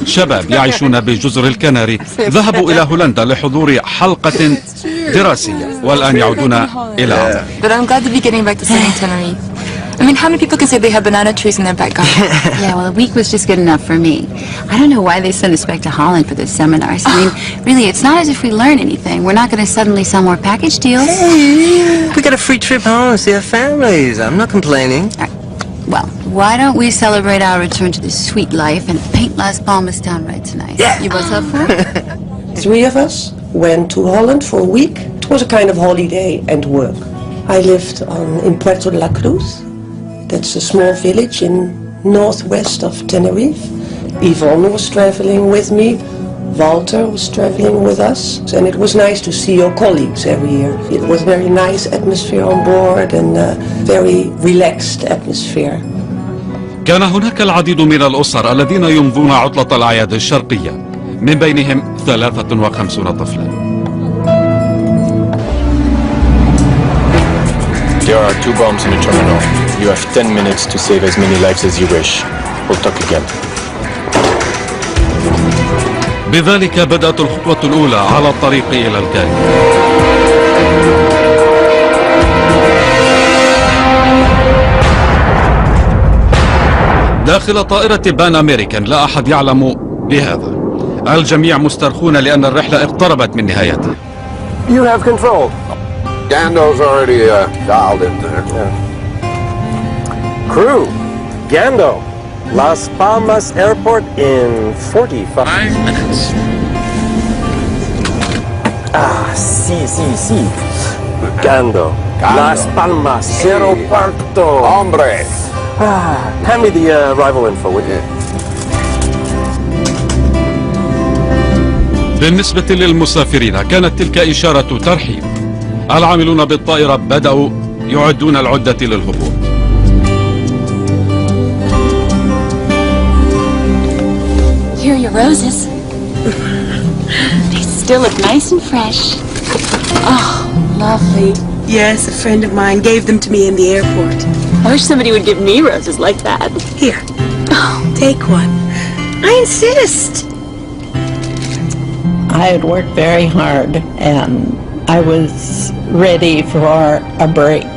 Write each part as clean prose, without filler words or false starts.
شباب يعيشون بجزر الكناري ذهبوا إلى هولندا لحضور حلقة دراسية والآن يعودون إلى عمان. But I'm glad to be getting back to sunny Tenerife. I mean, how many people can say they have banana trees in their back garden? Yeah, well, a week was just good enough for me. I don't know why they sent us back to Holland for this seminars. I mean, really, it's not as if we learn anything. We're not going to suddenly sell more package deals. Hey, we got a free trip home to see our families. I'm not complaining. Well, why don't we celebrate our return to this sweet life and paint Las Palmas downright tonight? Yeah. You both up for it? 3 of us went to Holland for a week. It was a kind of holiday and work. I lived in Puerto de la Cruz. That's a small village in northwest of Tenerife. Yvonne was traveling with me. Walter was traveling with us. And it was nice to see your colleagues every year. It was very nice atmosphere on board and a very relaxed atmosphere. كان هناك العديد من الأسر الذين يمضون عطلة الأعياد الشرقية، من بينهم 53 طفلا. There are 2 bombs in the terminal. You have 10 minutes to save as many lives as you wish. We'll talk again. بذلك بدأت الخطوة الأولى على الطريق إلى الكارثة. داخل طائرة بان أمريكان لا أحد يعلم بهذا. الجميع مسترخون لأن الرحلة اقتربت من نهايتها. You have control. Gando's already dialed in there. Yeah. Crew, Gando, Las Palmas Airport in 45 minutes. Sí. Gando, Las Palmas Aeropuerto. Hombre. Hand me the arrival info, would you? بالنسبة للمسافرين كانت تلك إشارة ترحيب. العاملون بالطائرة بدأوا يعدون العدة للهبوط. Here are your roses. They still look nice and fresh. Oh, lovely. Yes, a friend of mine gave them to me in the airport. I wish somebody would give me roses like that. Here, take one. I insist. I had worked very hard and I was ready for a break.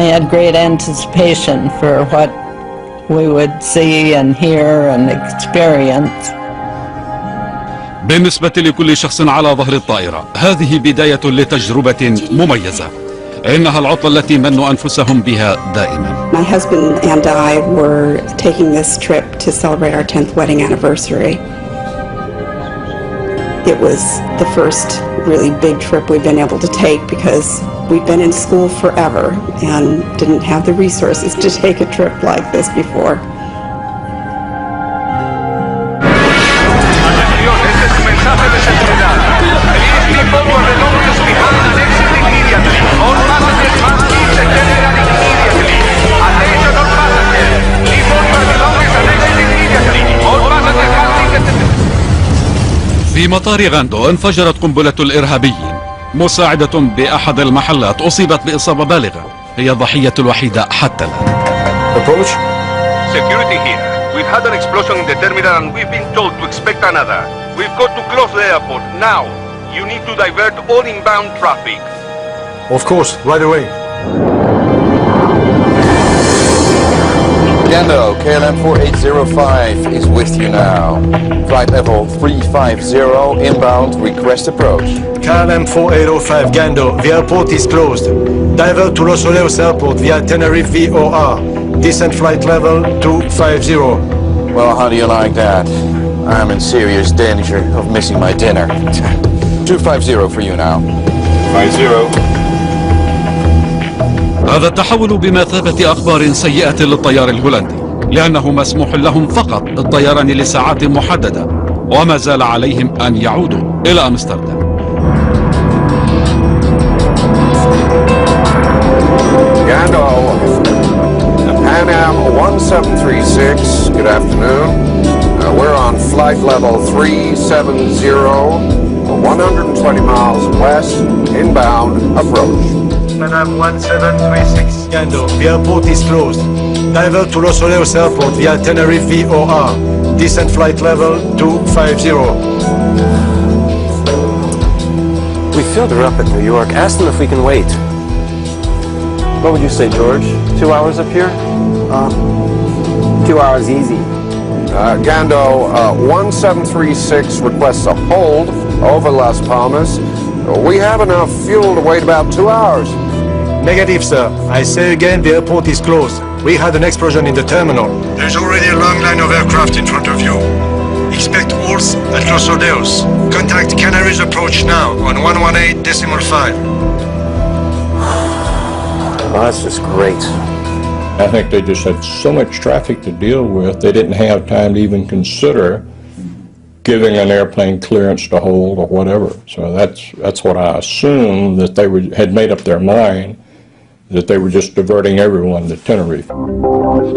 I had great anticipation for what we would see and hear and experience. بالنسبة لكل شخص على ظهر الطائرة هذه بداية لتجربة مميزة. إنها العطلة التي منوا أنفسهم بها دائما. My husband and I were taking this trip to celebrate our 10th wedding anniversary. It was the first really big trip we've been able to take because we've been in school forever and didn't have the resources to take a trip like this before. في مطار غاندو انفجرت قنبلة الإرهابيين. مساعدة بأحد المحلات أصيبت بإصابة بالغة. هي الضحية الوحيدة حتى الآن. Approach. Security here. We've had an explosion in the terminal and we've been told to expect another. We've got to close the airport now. You need to divert all inbound traffic. Of course, right away. Gando, KLM 4805 is with you now. Flight level 350, inbound, request approach. KLM 4805 Gando, the airport is closed. Divert to Los Olivos Airport via Tenerife VOR. Descent flight level 250. Well, how do you like that? I'm in serious danger of missing my dinner. 250 for you now. 50. هذا التحول بمثابة أخبار سيئة للطيار الهولندي، لأنه مسموح لهم فقط بالطيران لساعات محددة، وما زال عليهم أن يعودوا إلى أمستردام. Gando, Pan Am 1736, good afternoon. We're on flight level 370, 120 miles west, inbound, approach. Pan Am 1736. Gando, the airport is closed. Divert to Los Olivos Airport via Tenerife VOR. descent flight level 250. We filled her up at New York. Ask them if we can wait. What would you say, George? 2 hours up here? 2 hours easy. Gando, 1736 requests a hold over Las Palmas. We have enough fuel to wait about 2 hours. Negative, sir. I say again, the airport is closed. We had an explosion in the terminal. There's already a long line of aircraft in front of you. Expect holes at Los Rodeos. Contact Canaries approach now on 118.5. Oh, that's just great. I think they just had so much traffic to deal with, they didn't have time to even consider giving an airplane clearance to hold or whatever. So that's what I assumed, that they had made up their mind that they were just diverting everyone to Tenerife.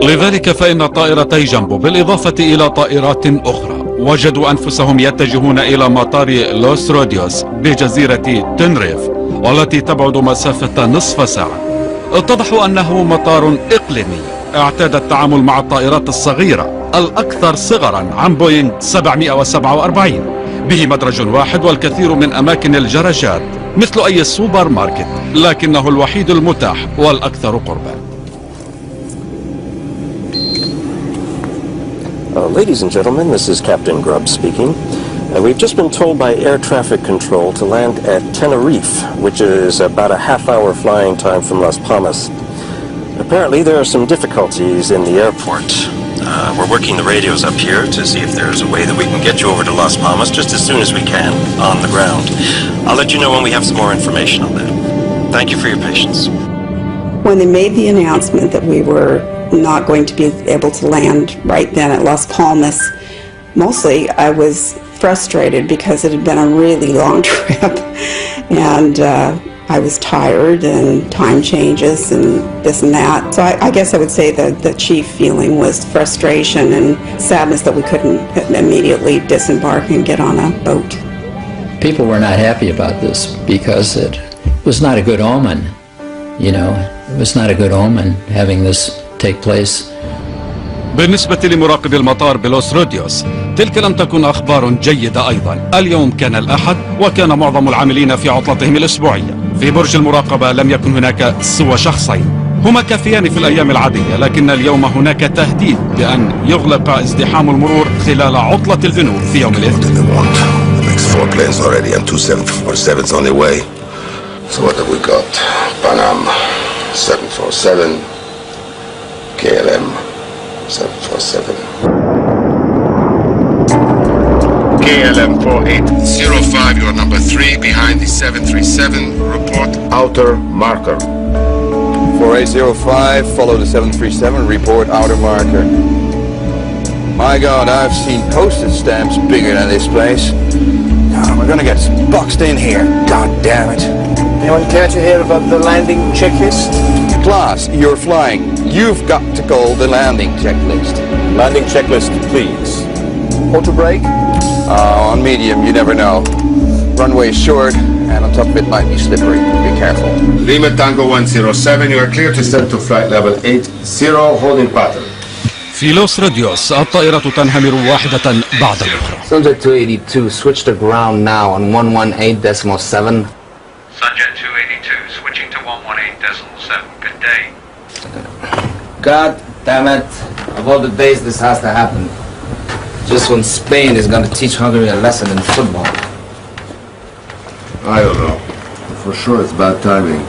لذلك فإن طائرتي جنبو بالإضافة إلى طائرات أخرى وجدوا أنفسهم يتجهون إلى مطار لوس روديوس بجزيرة تنريف والتي تبعد مسافة نصف ساعة. اتضح أنه مطار إقليمي اعتاد التعامل مع الطائرات الصغيرة الأكثر صغرا عن بوينغ 747 به مدرج واحد والكثير من أماكن الجراشات مثل أي سوبر ماركت لكنه الوحيد المتاح والأكثر قربا. Ladies and gentlemen, this is Captain Grubb speaking. We've just been told by air traffic control to land at Tenerife, which is about a half-hour flying time from Las Palmas. Apparently there are some difficulties in the airport. We're working the radios up here to see if there's a way that we can get you over to Las Palmas just as soon as we can on the ground. I'll let you know when we have some more information on that. Thank you for your patience. When they made the announcement that we were not going to be able to land right then at Las Palmas, mostly I was frustrated because it had been a really long trip and I was tired and time changes and this and that. So I guess I would say that the chief feeling was frustration and sadness that we couldn't immediately disembark and get on a boat. People were not happy about this because it was not a good omen, you know. It was not a good omen having this take place. بالنسبة لمراقب المطار بلوس روديوس تلك لم تكن أخبار جيدة أيضا. اليوم كان الأحد وكان معظم العاملين في عطلتهم الأسبوعية. في برج المراقبة لم يكن هناك سوى شخصين هما كافيان في الأيام العادية لكن اليوم هناك تهديد بأن يغلق ازدحام المرور خلال عطلة البنوك في يوم الاثنين. So what have we got? Panam 747, KLM 747. KLM 4805, you are number 3 behind the 737. Report outer marker. 4805, follow the 737, report outer marker. My God, I've seen postage stamps bigger than this place. Oh, we're gonna get boxed in here. God damn it. Anyone care to hear about the landing checklist? Class, you're flying. You've got to call the landing checklist. Landing checklist, please. Auto brake? On medium, you never know. Runway short, and on top of it might be slippery. Be careful. Lima Tango 107, you are clear to step to flight level 80, holding pattern. في لوس روديوس الطائرة تنهمر واحدة بعد الأخرى. Subject 282, switch to ground now on 118.7. Subject 282, switching to 118.7. Good day. God damn it. Of all the days this has to happen. Just when Spain is going to teach Hungary a lesson in football. I don't know. For sure it's bad timing.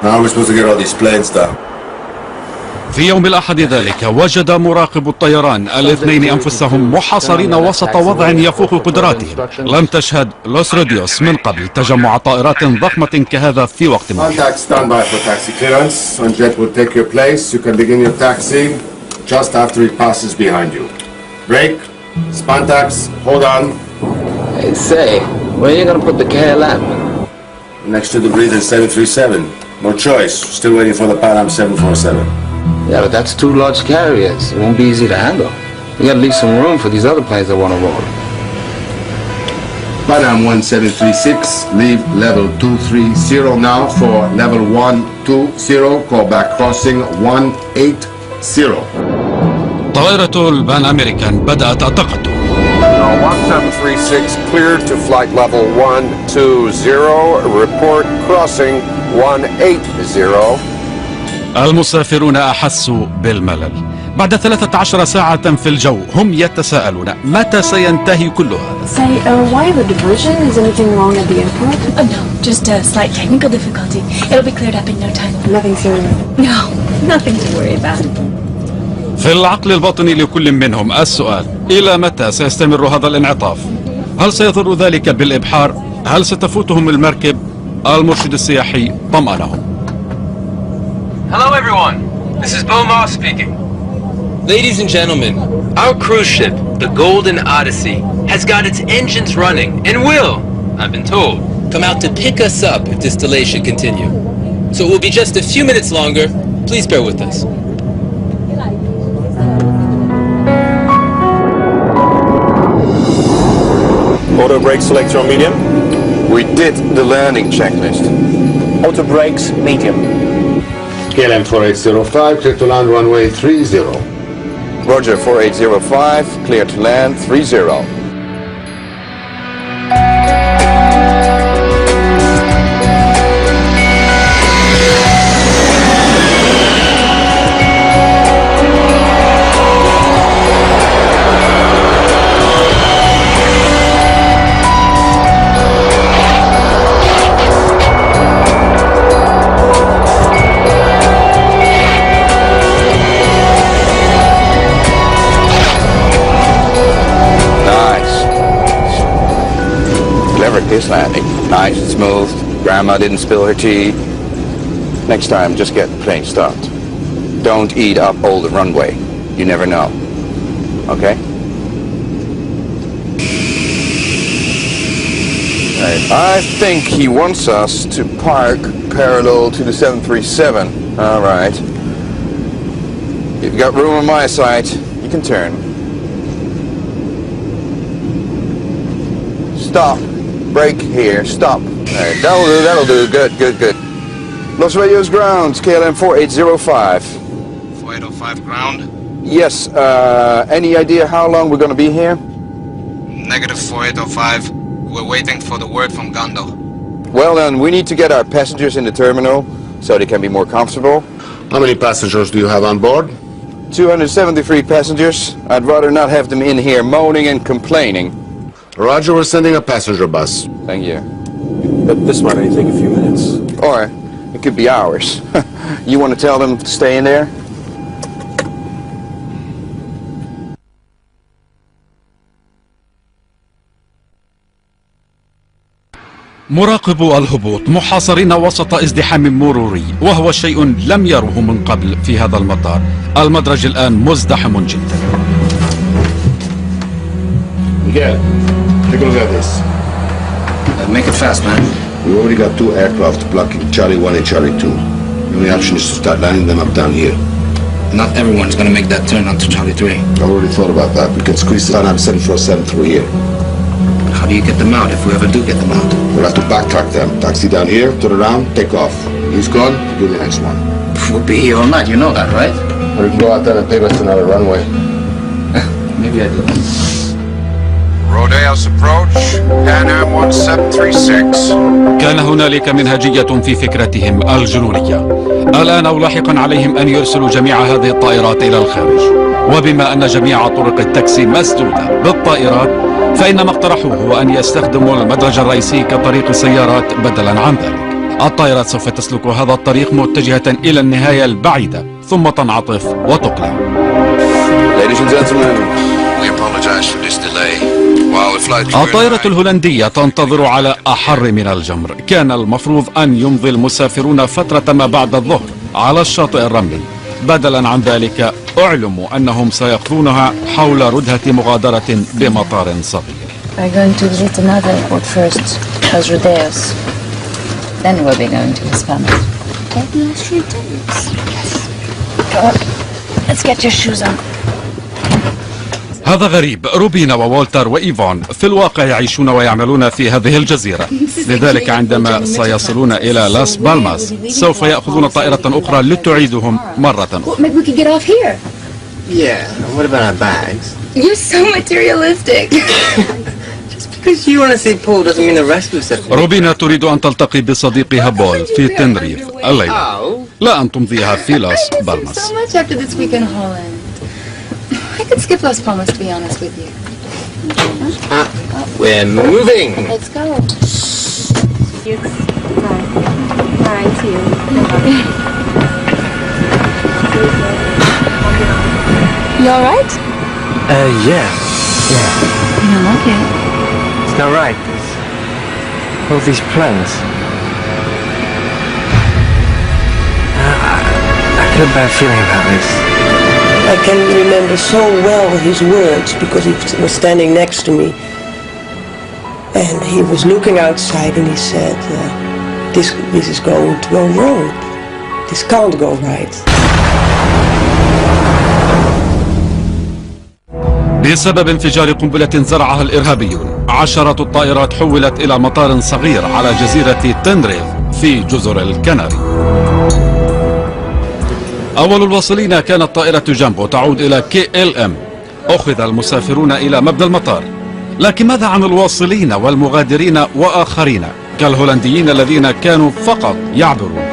How are we supposed to get all these planes down? في يوم الأحد ذلك وجد مراقب الطيران الاثنين أنفسهم محاصرين وسط وضع يفوق قدراتهم. لم تشهد لوس روديوس من قبل تجمع طائرات ضخمة كهذا في وقت واحد. Contact standby for taxi clearance. One jet will take your place. You can begin your taxi just after it passes behind you. Brake, Spantax, hold on. Hey, say, where are you going to put the KLM? Next to the breather 737. No choice. Still waiting for the Panam 747. Yeah, but that's 2 large carriers. It won't be easy to handle. You gotta leave some room for these other planes that want to roll. Panam 1736, leave level 230 now for level 120, call back crossing 180. طائرة البان أمريكان بدأت التقدم. 1736 cleared to flight level 120. Report crossing 180. المسافرون أحسوا بالملل. بعد 13 ساعة في الجو هم يتساءلون متى سينتهي كل هذا. Say, why the diversion? Is anything wrong at the airport? Oh no, just a slight technical difficulty. It'll be cleared up in no time. Nothing serious? No, nothing to worry about. في العقل الباطني لكل منهم السؤال: إلى متى سيستمر هذا الانعطاف؟ هل سيضر ذلك بالإبحار؟ هل ستفوتهم المركب؟ المرشد السياحي طمأنهم. Hello everyone, this is Beaumont speaking. Ladies and gentlemen, our cruise ship, the Golden Odyssey, has got its engines running and will, I've been told, come out to pick us up if this delay should continue. So it will be just a few minutes longer. Please bear with us. Auto brakes selector on medium? We did the landing checklist. Auto brakes medium. KLM 4805, clear to land runway 30. Roger, 4805, clear to land 30. This landing, nice and smooth. Grandma didn't spill her tea. Next time, just get the plane stopped. Don't eat up all the runway. You never know. Okay? Right. I think he wants us to park parallel to the 737. All right. You've got room on my side. You can turn. Stop. Brake here, stop. All right, that'll do, good, good, good. Los Radios ground, KLM 4805. 4805 ground? Yes, any idea how long we're gonna be here? Negative 4805. We're waiting for the word from Gondo. Well then, we need to get our passengers in the terminal so they can be more comfortable. How many passengers do you have on board? 273 passengers. I'd rather not have them in here moaning and complaining. Roger, we're sending a passenger bus. Thank you. But this might only take a few minutes. Or it could be hours. You want to tell them to stay in there? مراقبو الهبوط محاصرين وسط ازدحام مروري، وهو شيء لم يروه من قبل في هذا المطار. المدرج الآن مزدحم جدا. Miguel, take a look at this. Make it fast, man. We already got 2 aircraft blocking Charlie 1 and Charlie 2. The only option is to start landing them up down here. Not everyone's gonna make that turn onto Charlie 3. I already thought about that. We can squeeze the 747 through here. How do you get them out if we ever do get them out? We'll have to backtrack them. Taxi down here, turn around, take off. He's gone, do the next one. We'll be here all night, you know that, right? Or we can go out there and pave us another runway. Maybe I do. Rodeos approach, Pan Am 1736. كان هنالك منهجية في فكرتهم الجنونية. الآن أو لاحقا عليهم أن يرسلوا جميع هذه الطائرات إلى الخارج، وبما أن جميع طرق التاكسي مسدودة بالطائرات فإن ما اقترحوه هو أن يستخدموا المدرج الرئيسي كطريق سيارات بدلا عن ذلك. الطائرات سوف تسلك هذا الطريق متجهة إلى النهاية البعيدة ثم تنعطف وتقلع. Ladies and gentlemen, we apologize for this delay. الطائرة الهولندية تنتظر على أحر من الجمر. كان المفروض أن يمضي المسافرون فترة ما بعد الظهر على الشاطئ الرملي. بدلا عن ذلك أعلموا أنهم سيقضونها حول ردهة مغادرة بمطار صغير. We're going to visit another airport first, Los Rodeos. Then we'll be going to Hispano. Come on, let's get your shoes on. هذا غريب. روبينا وولتر وإيفون في الواقع يعيشون ويعملون في هذه الجزيرة، لذلك عندما سيصلون إلى لاس بالماس سوف يأخذون طائرة أخرى لتعيدهم مرة أخرى. Yeah, and what about our bags? You're so materialistic. Because you want to see Paul doesn't mean the rest of us have to. روبينا تريد أن تلتقي بصديقها بول في تنريف الليلة، لا أن تمضيها في لاس بالماس. So much after this week in Holland. I could skip Las Palmas, to be honest with you. We're moving. Let's go. Hi to you. You all right? Yeah. You don't look it. It's not right. There's all these plans. I get a bad feeling about this. I can remember so well his words because he was standing next to me. And he was looking outside and he said, this is going to go wrong. This can't go right. بسبب انفجار قنبلة زرعها الإرهابيون، 10 الطائرات حولت إلى مطار صغير على جزيرة تنريف في جزر الكناري. أول الواصلين كانت طائرة جامبو تعود إلى KLM. أخذ المسافرون إلى مبنى المطار، لكن ماذا عن الواصلين والمغادرين وآخرين كالهولنديين الذين كانوا فقط يعبرون؟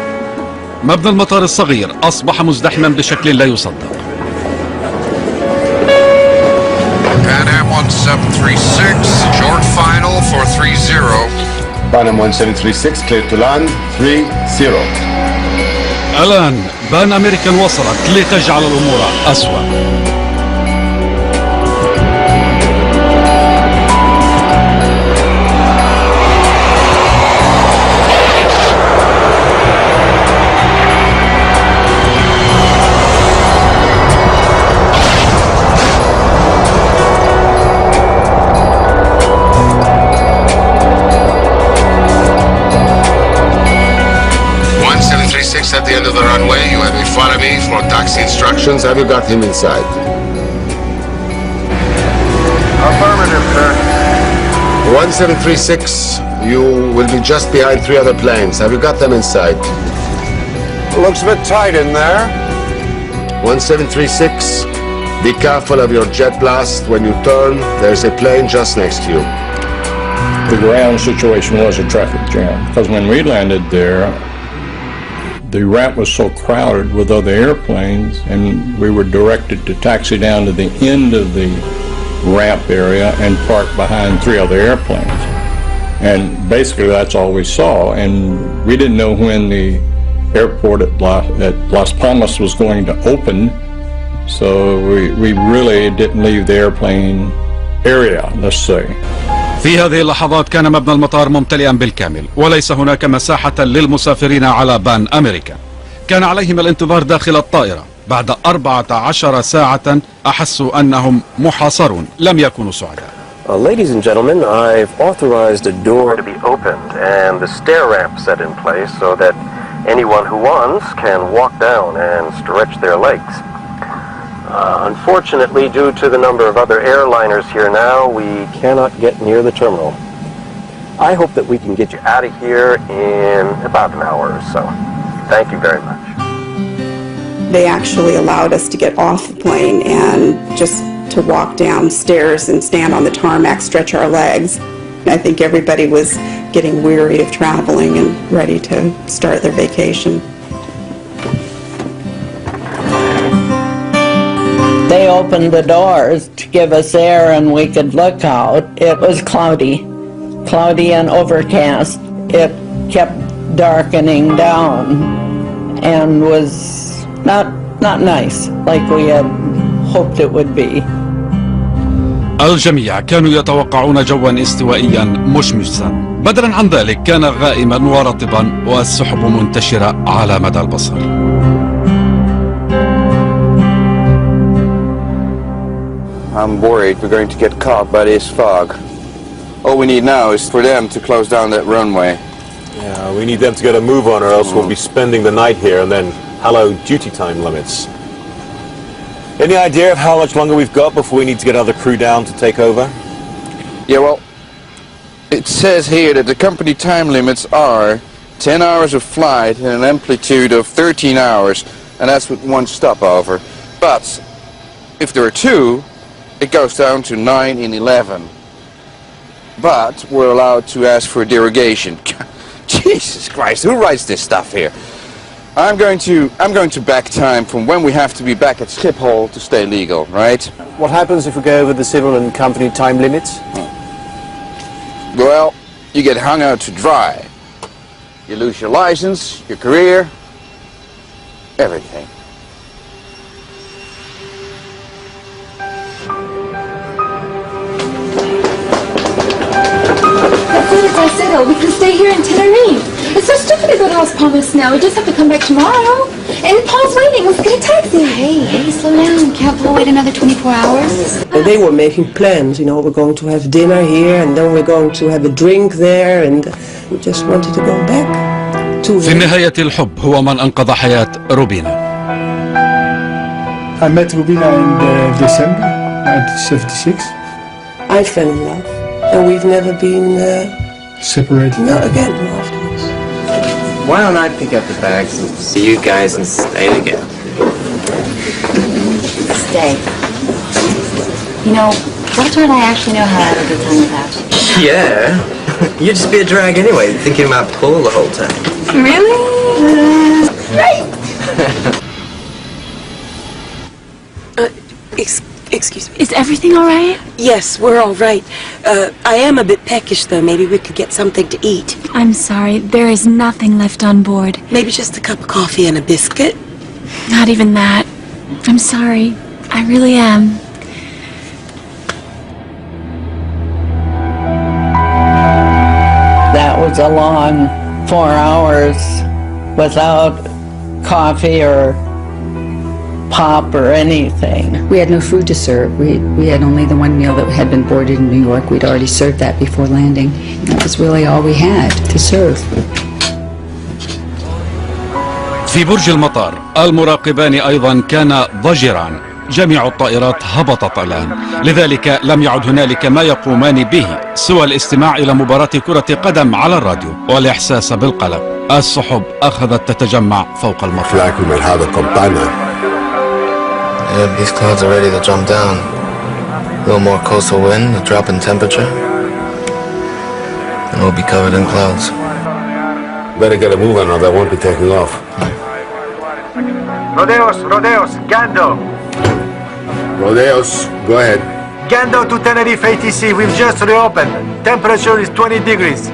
مبنى المطار الصغير أصبح مزدحما بشكل لا يصدق. Pan Am 1736, short final for 30. Pan Am 1736, clear to land, 30. الآن بان أمريكان وصلت لتجعل الأمور أسوأ. At the end of the runway, you have in front of me for taxi instructions. Have you got him inside? Affirmative, sir. 1736, you will be just behind 3 other planes. Have you got them inside? Looks a bit tight in there. 1736, be careful of your jet blast. When you turn, there's a plane just next to you. The ground situation was a traffic jam because when we landed there, the ramp was so crowded with other airplanes, and we were directed to taxi down to the end of the ramp area and park behind 3 other airplanes. And basically that's all we saw, and we didn't know when the airport at Las Palmas was going to open, so we really didn't leave the airplane area, let's say. في هذه اللحظات كان مبنى المطار ممتلئا بالكامل، وليس هناك مساحة للمسافرين على بان أمريكا. كان عليهم الانتظار داخل الطائرة. بعد 14 ساعة أحسوا أنهم محاصرون، لم يكونوا سعداء. Ladies and gentlemen, I've authorized a door to be opened and the stair ramp set in place so that anyone who wants can walk down and stretch their legs. Unfortunately, due to the number of other airliners here now, we cannot get near the terminal. I hope that we can get you out of here in about an hour or so. Thank you very much. They actually allowed us to get off the plane and just to walk downstairs and stand on the tarmac, stretch our legs. I think everybody was getting weary of traveling and ready to start their vacation. They opened the doors to give us air and we could look out. It was cloudy and overcast. It kept darkening down and was not nice like we had hoped it would be. الجميع كانوا يتوقعون جوا استوائيا مشمسا، بدلا عن ذلك كان غائما ورطبا والسحب منتشرة على مدى البصر. I'm worried we're going to get caught by this fog. All we need now is for them to close down that runway. Yeah, we need them to get a move on or else we'll be spending the night here and then hello duty time limits. Any idea of how much longer we've got before we need to get other crew down to take over? Yeah, well, it says here that the company time limits are 10 hours of flight and an amplitude of 13 hours, and that's with 1 stopover. But if there are 2, it goes down to 9 in 11. But we're allowed to ask for a derogation. Jesus Christ, who writes this stuff here? I'm going to back time from when we have to be back at Schiphol to stay legal, right? What happens if we go over the civil and company time limits? Well, you get hung out to dry. You lose your license, your career, everything. I said, we can stay here in Tenerife. It's so stupid to go to Las Palmas now. We just have to come back tomorrow. And Paul's waiting. Let's get a taxi. Hey, slow down. Can't Paul wait another 24 hours? And they were making plans, you know, we're going to have dinner here and then we're going to have a drink there, and we just wanted to go back to في النهاية الحب هو من أنقذ حياة روبينا. I met Rubina in December 1976. I fell in love and we've never been separated. No, again, afterwards. Why don't I pick up the bags and see you guys and stay together? Stay. You know, what don't I actually know how to have a good time without you? Yeah. You'd just be a drag anyway, thinking about Paul the whole time. Really? Right. Excuse me. Is everything all right? Yes, we're all right. I am a bit peckish, though. Maybe we could get something to eat. I'm sorry. There is nothing left on board. Maybe just a cup of coffee and a biscuit? Not even that. I'm sorry. I really am. That was a long 4 hours without coffee or pop or anything. We had no food to serve. We had only the one meal that had been boarded in New York. We'd already served that before landing. That was really all we had to serve. في برج المطار المراقبان أيضا كان ضجران. جميع الطائرات هبطت الآن، لذلك لم يعد هنالك ما يقومان به سوى الاستماع إلى مباراة كرة قدم على الراديو والإحساس بالقلق. السحب أخذت تتجمع فوق المطار. Yeah, these clouds are ready to jump down. A little more coastal wind, a drop in temperature, and we'll be covered in clouds. Better get a move on or they won't be taking off. Rodeos, Gando. Rodeos, go ahead. Gando to Tenerife ATC, we've just reopened. Temperature is 20 degrees.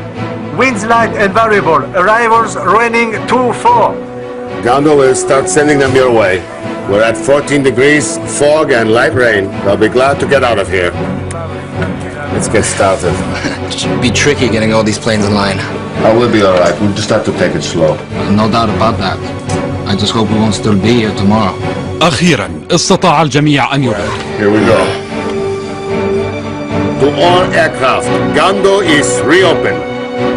Winds light and variable. Arrivals running 2-4. Gando will start sending them your way. We're at 14 degrees, fog and light rain. They'll be glad to get out of here. Let's get started. It should be tricky getting all these planes in line. Oh, we'll be all right. We'll just have to take it slow. No doubt about that. I just hope we won't still be here tomorrow. أخيرا استطاع الجميع أن يبعد. Here we go. To all aircraft, Gando is reopened.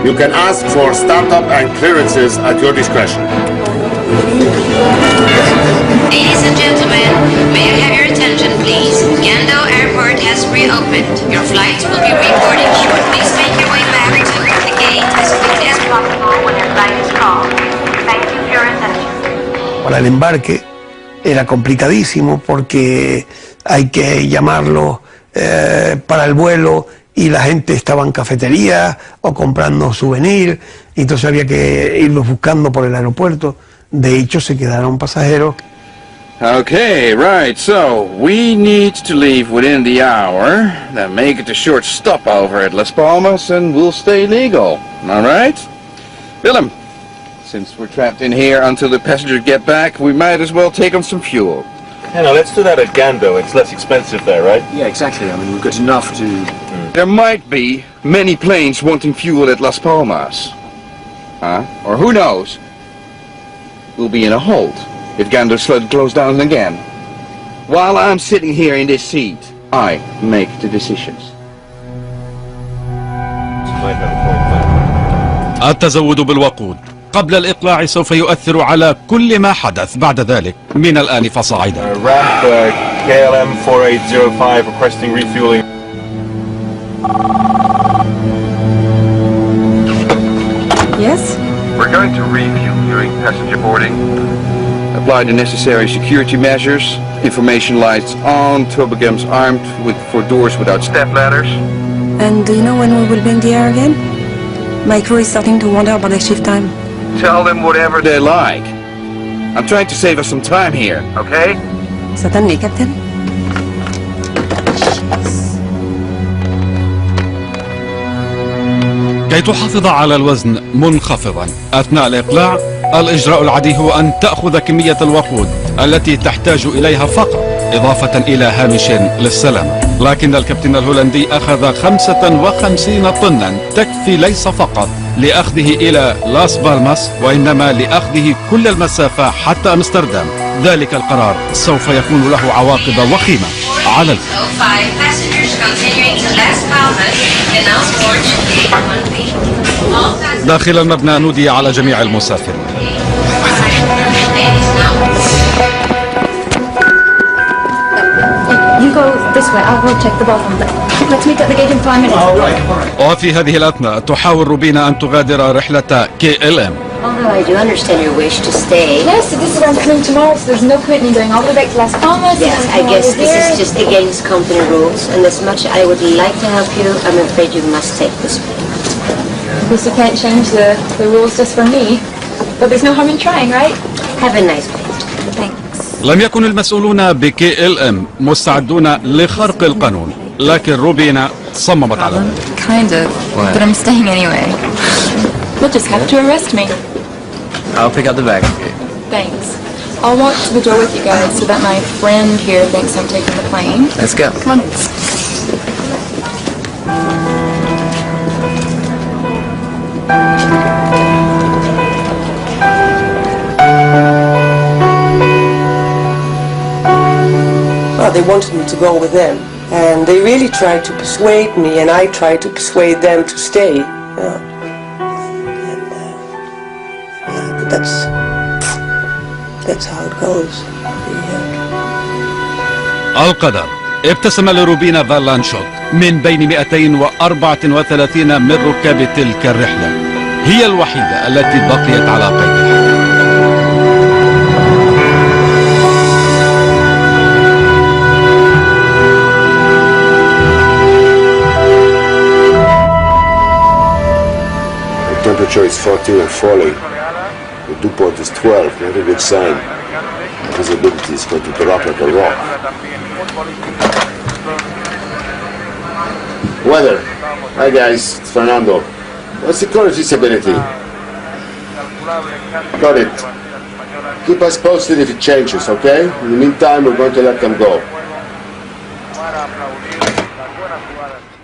You can ask for startup and clearances at your discretion. Ladies and gentlemen, may I have your attention, please? Gando Airport has reopened. Your flights will be reporting shortly. Please make your way back to the gate as quickly as possible when your flight is called. Thank you for your attention. Para el embarque era complicadísimo porque hay que llamarlo para el vuelo y la gente estaba en cafeterías o comprando souvenirs, y entonces había que irlos buscando por el aeropuerto. De hecho, se quedaron pasajeros. Okay, right, so we need to leave within the hour, then make it a short stopover at Las Palmas and we'll stay legal, alright? Willem, since we're trapped in here until the passengers get back, we might as well take on some fuel. Yeah, no, let's do that at Gando. It's less expensive there, right? Yeah, exactly. I mean, we've got enough to... There might be many planes wanting fuel at Las Palmas. Huh? Or who knows? We'll be in a hold if Gando's slowly closed down again. While I'm sitting here in this seat, I make the decisions. التزود بالوقود قبل الإقلاع سوف يؤثر على كل ما حدث بعد ذلك من الآن فصاعدا. Ramp KLM 4805 requesting refueling. Yes? We're going to refuel during passenger boarding. Apply the necessary security measures. Information lights on, turbograms armed for doors without step ladders. And do you know when we will be in the air again? My crew is starting to wonder about their shift time. Tell them whatever they like. I'm trying to save us some time here, okay? Certainly, Captain. كي تحافظ على الوزن منخفضا أثناء الإقلاع، الإجراء العادي هو أن تأخذ كمية الوقود التي تحتاج إليها فقط، إضافة إلى هامش للسلامة. لكن الكابتن الهولندي أخذ 55 طنا تكفي ليس فقط لأخذه إلى لاس بالماس، وإنما لأخذه كل المسافة حتى أمستردام. ذلك القرار سوف يكون له عواقب وخيمة على الكل. داخل المبنى نودي على جميع المسافرين. You go this way, I'll go check the bottom. Let's meet at the gate in 5 minutes. وفي هذه الأثناء تحاول روبينا أن تغادر رحلة KLM. Although I do understand your wish to stay. Yes, this is where I'm coming tomorrow, so there's no point in going all the way back to Las Palmas. Yes, I guess this is just against company rules, and as much I would like to help you, I'm afraid you must take this plane. Of course, you can't change the rules just for me, but there's no harm in trying, right? Have a nice day. Thanks. لم يكن المسؤولون BKLM مستعدون لخرق القانون، لكن روبينا صممت على ذلك. Kind of, but I'm staying anyway. You'll just have to arrest me. I'll pick up the bag. Thanks. I'll walk to the door with you guys so that my friend here thinks I'm taking the plane. Let's go. Come on. Well, they wanted me to go with them, and they really tried to persuade me, and I tried to persuade them to stay. But that's how it goes. القدر ابتسم لروبينا فالانشوت من بين 234 من ركاب تلك الرحلة. هي الوحيدة التي بقيت على قيد الحياة. The temperature is 14 and falling. The dew point is 12, not a good sign. Visibility is going to drop like a rock. Weather. Hi guys, it's Fernando. What's the current visibility? Got it. Keep us posted if it changes, okay? In the meantime, we're going to let them go.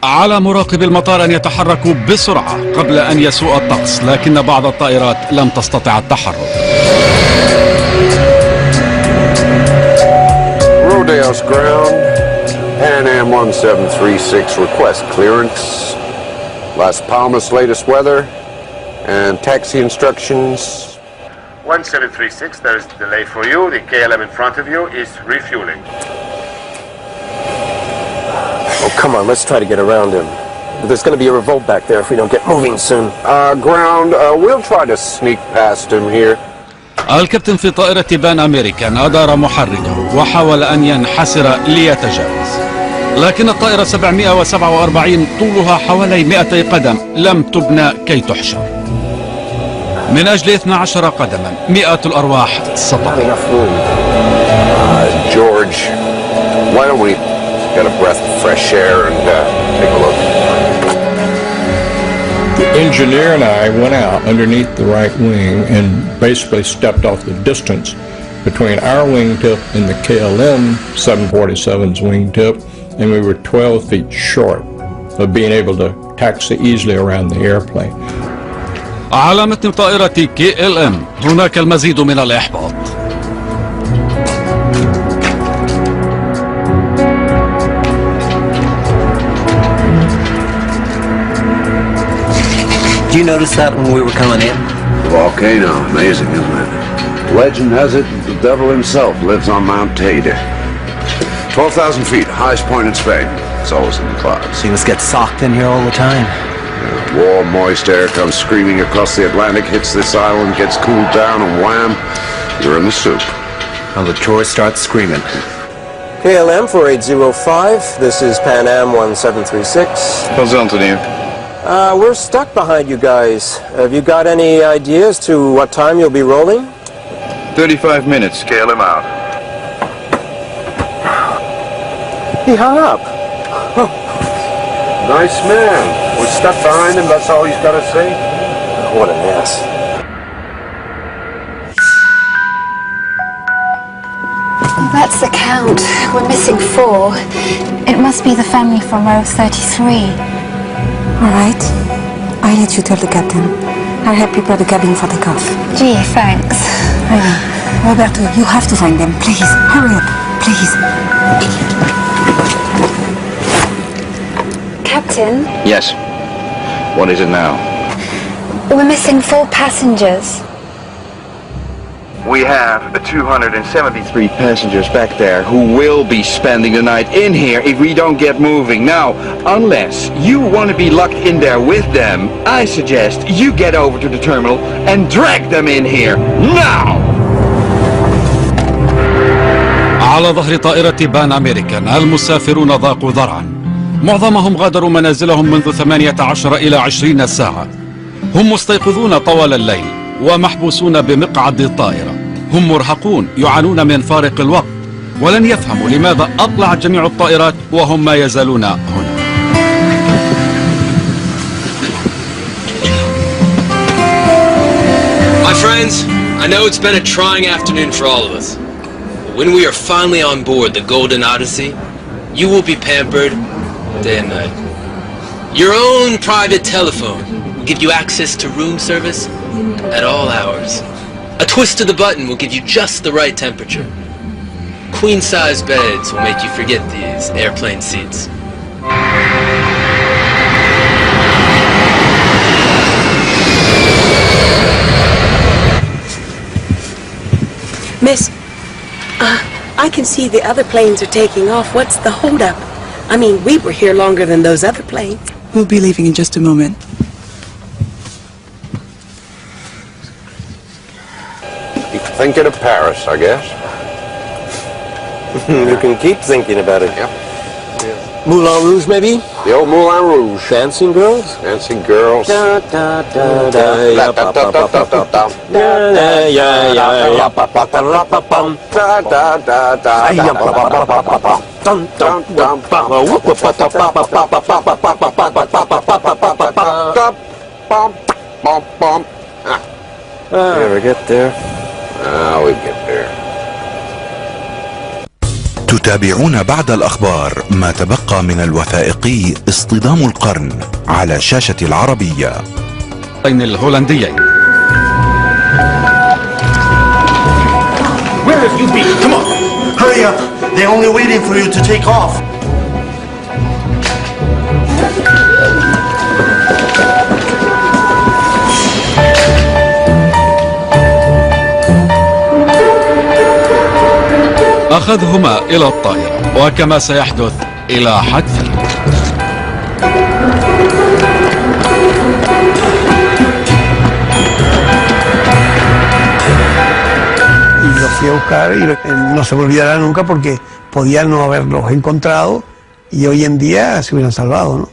على مراقب المطار أن يتحركوا بسرعة قبل أن يسوء الطقس، لكن بعض الطائرات لم تستطع التحرك. Rodeos ground, Pan Am 1736 request clearance. Las Palmas latest weather and taxi instructions. 1736, there is a delay for you. The KLM in front of you is refueling. Oh, come on, let's try to get around him. There's going to be a revolt back there if we don't get moving soon. Ground, we'll try to sneak past him here. الكابتن في طائرة بان أمريكان أدار محركه وحاول أن ينحسر ليتجاوز، لكن الطائرة 747 طولها حوالي 200 قدم لم تبنى كي تحشر. من أجل 12 قدما 100 الأرواح سطحت. George, why don't we get a breath of fresh air and take a look? The engineer and I went out underneath the right wing and basically stepped off the distance between our wingtip and the KLM 747's wingtip, and we were 12 feet short of being able to taxi easily around the airplane. على متن طائرة KLM هناك المزيد من الإحباط. Did you notice that when we were coming in? Volcano, amazing, isn't it? Legend has it the devil himself lives on Mount Teide. 12,000 feet, highest point in Spain. It's always in the clouds. So you must get socked in here all the time. Warm, moist air comes screaming across the Atlantic, hits this island, gets cooled down, and wham, you're in the soup. Well, the tourists start screaming. KLM 4805, this is Pan Am 1736. How's Anthony? We're stuck behind you guys. Have you got any idea as to what time you'll be rolling? 35 minutes, KLM out. He hung up. Oh. Nice man. We're stuck behind him, that's all he's got to say? What an ass. That's the count. We're missing 4. It must be the family from row 33. All right. I'll let you tell the captain. I'll help you prepare the cabin for takeoff. Gee, thanks. Roberto, you have to find them. Please, hurry up. Please. Captain, Yes. What is it now? we're missing 4 passengers. We have 273 passengers back there who will be spending the night in here if we don't get moving. Now, unless you want to be locked in there with them, I suggest you get over to the terminal and drag them in here now! على ظهر طائرة بان أمريكان المسافرون ضاقوا ذرعا. معظمهم غادروا منازلهم منذ 18 إلى 20 ساعة. هم مستيقظون طوال الليل ومحبوسون بمقعد الطائرة. هم مرهقون يعانون من فارق الوقت ولن يفهموا لماذا أقلعت جميع الطائرات وهم ما يزالون هنا. My friends, I know it's been a trying afternoon for all of us. But when we are finally on board the Golden Odyssey, you will be pampered day and night. Your own private telephone will give you access to room service at all hours. A twist of the button will give you just the right temperature. Queen-size beds will make you forget these airplane seats. Miss, I can see the other planes are taking off. What's the holdup? I mean, we were here longer than those other planes. We'll be leaving in just a moment. Thinking of Paris, I guess. You can keep thinking about it. Yep. Moulin Rouge, maybe? The old Moulin Rouge. Dancing girls? Dancing girls. Da, da, da, da, ya, pa, pa, pa, pa, pa, pa. Da, da, ya, ya, ya, pa, pa, pa, ra, pa, pam. Da, da, da, da, Ay, ya, pa, pa, pa, pa, pa, pa. Dum, dum, dum, pa, pa, whoop, pa, pa, pa, pa, pa, pa, pa, pa, pa, pa, pa, pa, pa, pa, pa, pa, pa, pa. Bum, bum, bum. You ever get there? We get there. تتابعون بعد الأخبار ما تبقى من الوثائقي اصطدام القرن على شاشة العربية. الهولنديين. Where have you been? Come on, hurry up. They're only waiting for you to take off. أخذهما إلى الطائرة وكما سيحدث إلى حتفه. Y los fui a buscar y no se me olvidará nunca porque podían no haberlos encontrado y hoy en día se hubieran salvado, ¿no?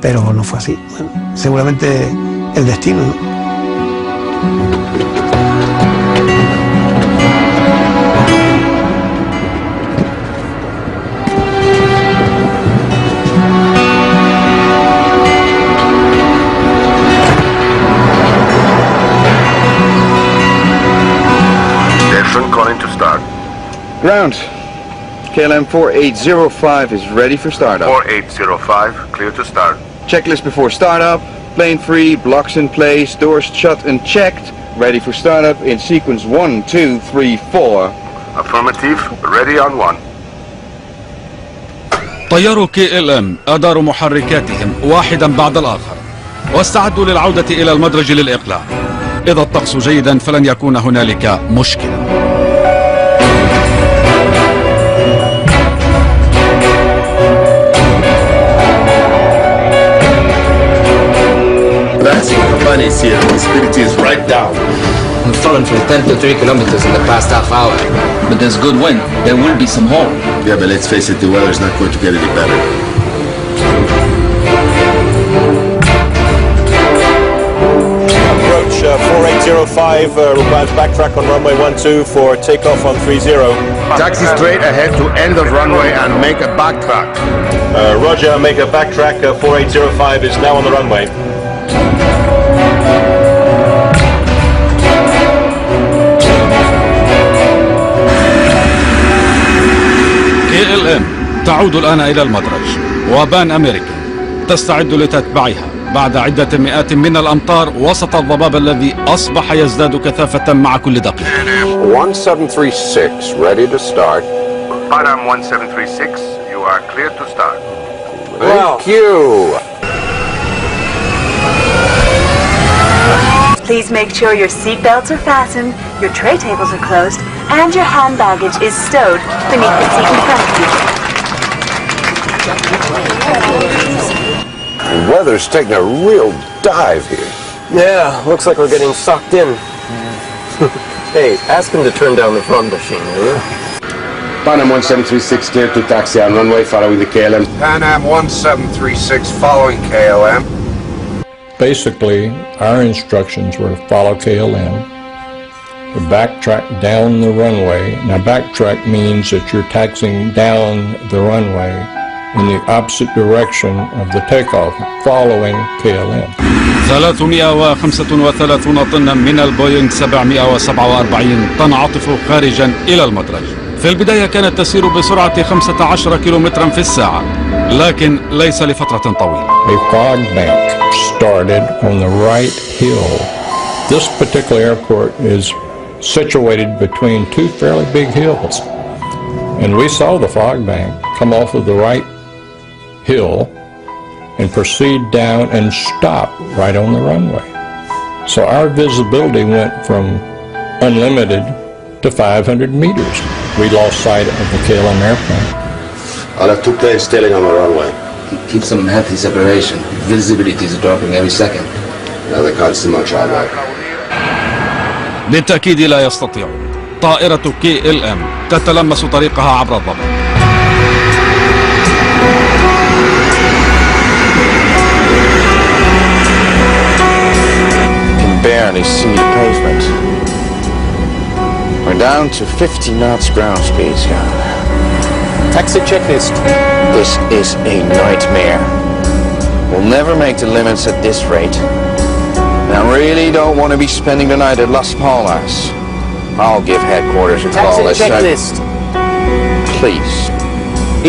Pero no fue así. Bueno, seguramente el destino, ¿no? Calling to start. Ground. KLM 4805 is ready for startup. 4805, clear to start. Checklist before startup. Plane free, blocks in place, doors shut and checked. Ready for startup in sequence 1, 2, 3, 4. Affirmative, ready on 1. طيارو KLM أداروا محركاتهم واحدا بعد الآخر واستعدوا للعودة إلى المدرج للإقلاع. إذا الطقس جيدا فلن يكون هنالك مشكلة. That's what the money is here. The spirit is right down. We've fallen from 10 to 3 kilometers in the past half hour. But there's good wind. There will be some hole. Yeah, but let's face it, the weather's not going to get any better. Approach 4805 requires backtrack on runway 12 for takeoff on 30. Taxi straight ahead to end of runway and make a backtrack. Roger, make a backtrack. 4805 is now on the runway. KLM تعود الآن إلى المدرج، وبان أمريكا تستعد لتتبعها بعد عدة مئات من الأمطار وسط الضباب الذي أصبح يزداد كثافة مع كل دقيقة. 1736, ready to start. Panam 1736, you are clear to start. Thank you. Please make sure your seat belts are fastened, your tray tables are closed, and your hand baggage is stowed beneath the seat in front of you. The weather's taking a real dive here. Yeah, looks like we're getting sucked in. Hey, ask him to turn down the fog machine, will you? Panam 1736 clear to taxi on runway following the KLM. Panam 1736 following KLM. Basically, our instructions were to follow KLM, to backtrack down the runway. Now, backtrack means that you're taxiing down the runway in the opposite direction of the takeoff, following KLM. 335 طنا من البوينغ 747 تنعطف خارجا إلى المدرج. في البداية كانت تسير بسرعة 15 كيلومترا في الساعة، لكن ليس لفترة طويلة. A fog bank started on the right hill. This particular airport is situated between two fairly big hills. And we saw the fog bank come off of the right hill and proceed down and stop right on the runway. So our visibility went from unlimited to 500 meters. We lost sight of the KLM airplane. I'll have 2 planes tailing on the runway. Keep some healthy separation. Visibility is dropping every second. Now they can't see much either. بالتأكيد لا يستطيعون. طائرة KLM تتلمس طريقها عبر الضباء. Barely see the pavement. We're down to 50 knots ground speed, Scott. Taxi checklist. This is a nightmare. We'll never make the limits at this rate. And I really don't want to be spending the night at Las Palmas. I'll give headquarters a call. Taxi checklist. Please.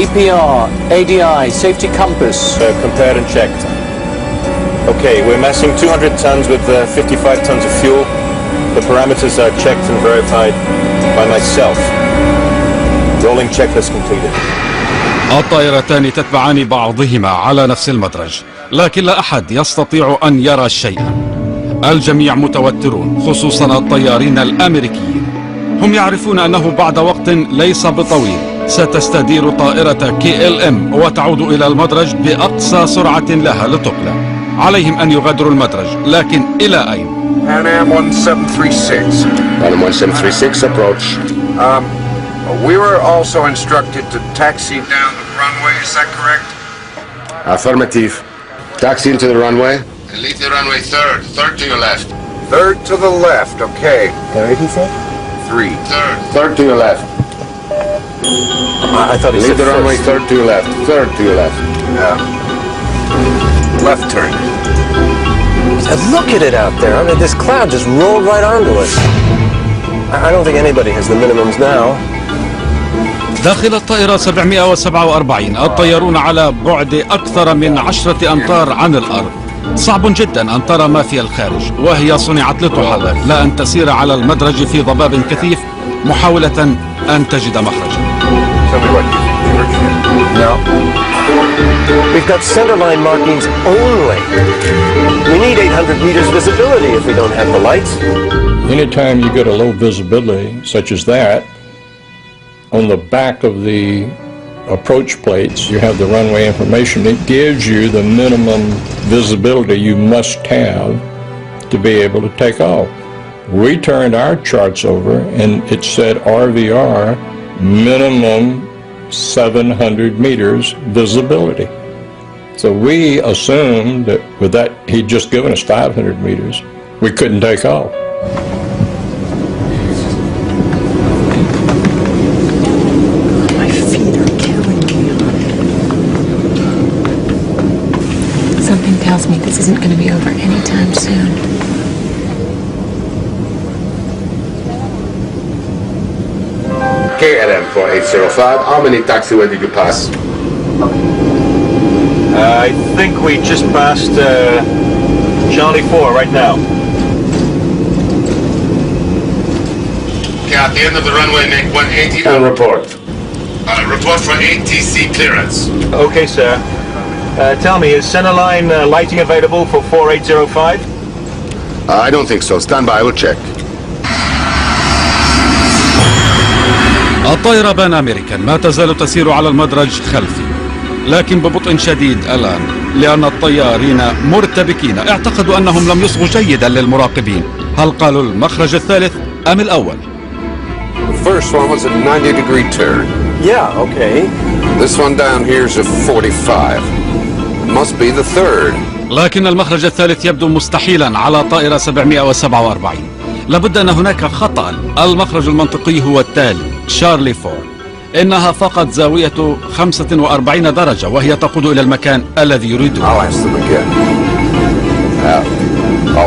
EPR, ADI, safety compass. Compared and checked. Okay, we're massing 200 tons with 55 tons of fuel. The parameters are checked and verified by myself. Rolling checklist completed. الطائرتان تتبعان بعضهما على نفس المدرج، لكن لا أحد يستطيع أن يرى شيئا. الجميع متوترون، خصوصا الطيارين الأمريكيين. هم يعرفون أنه بعد وقت ليس بطويل ستستدير طائرة KLM وتعود إلى المدرج بأقصى سرعة لها لتقلع. عليهم أن يغادروا المدرج، لكن إلى أين؟ Panam 1736. Panam 1736 approach. We were also instructed to taxi down the runway, is that correct? Affirmative. Taxi into the runway. And leave the runway third to your left. Third to the left, okay. Third, he said? 3. Third to your left. I thought he said leave the runway third to your left. Third to your left. Left turn. Look at it out there. I mean, this cloud just rolled right onto us. I don't think anybody has the minimums now. داخل الطائرة 747 الطيارون على بعد أكثر من 10 أمتار عن الأرض. صعب جدا أن ترى ما في الخارج، وهي صنعت لتحرك لا أن تسير على المدرج في ضباب كثيف محاولة أن تجد مخرجا. No. We've got centerline markings only. We need 800 meters visibility if we don't have the lights. Anytime you get a low visibility, such as that, on the back of the approach plates, you have the runway information. It gives you the minimum visibility you must have to be able to take off. We turned our charts over and it said RVR minimum 700 meters visibility. So we assumed that with that, he'd just given us 500 meters. We couldn't take off. My feet are killing me. Something tells me this isn't going to be over anytime soon. KLM 4805, how many taxiways did you pass? I think we just passed Charlie 4 right now. Okay, at the end of the runway, make 180 and report. Report for ATC clearance. Okay, sir. Tell me, is centerline lighting available for 4805? I don't think so. Stand by, I will check. الطائرة بان أمريكان ما تزال تسير على المدرج خلفي، لكن ببطء شديد الآن لأن الطيارين مرتبكين. اعتقدوا أنهم لم يصغوا جيدا للمراقبين. هل قالوا المخرج الثالث أم الأول؟ The first one was a 90-degree turn. Yeah, okay. This one down here is a 45. It must be the third. لكن المخرج الثالث يبدو مستحيلا على طائرة 747. لابد أن هناك خطأ. المخرج المنطقي هو التالي: شارلي 4. إنها فقط زاوية 45 درجة وهي تقود إلى المكان الذي يريدونه. I'll ask them again.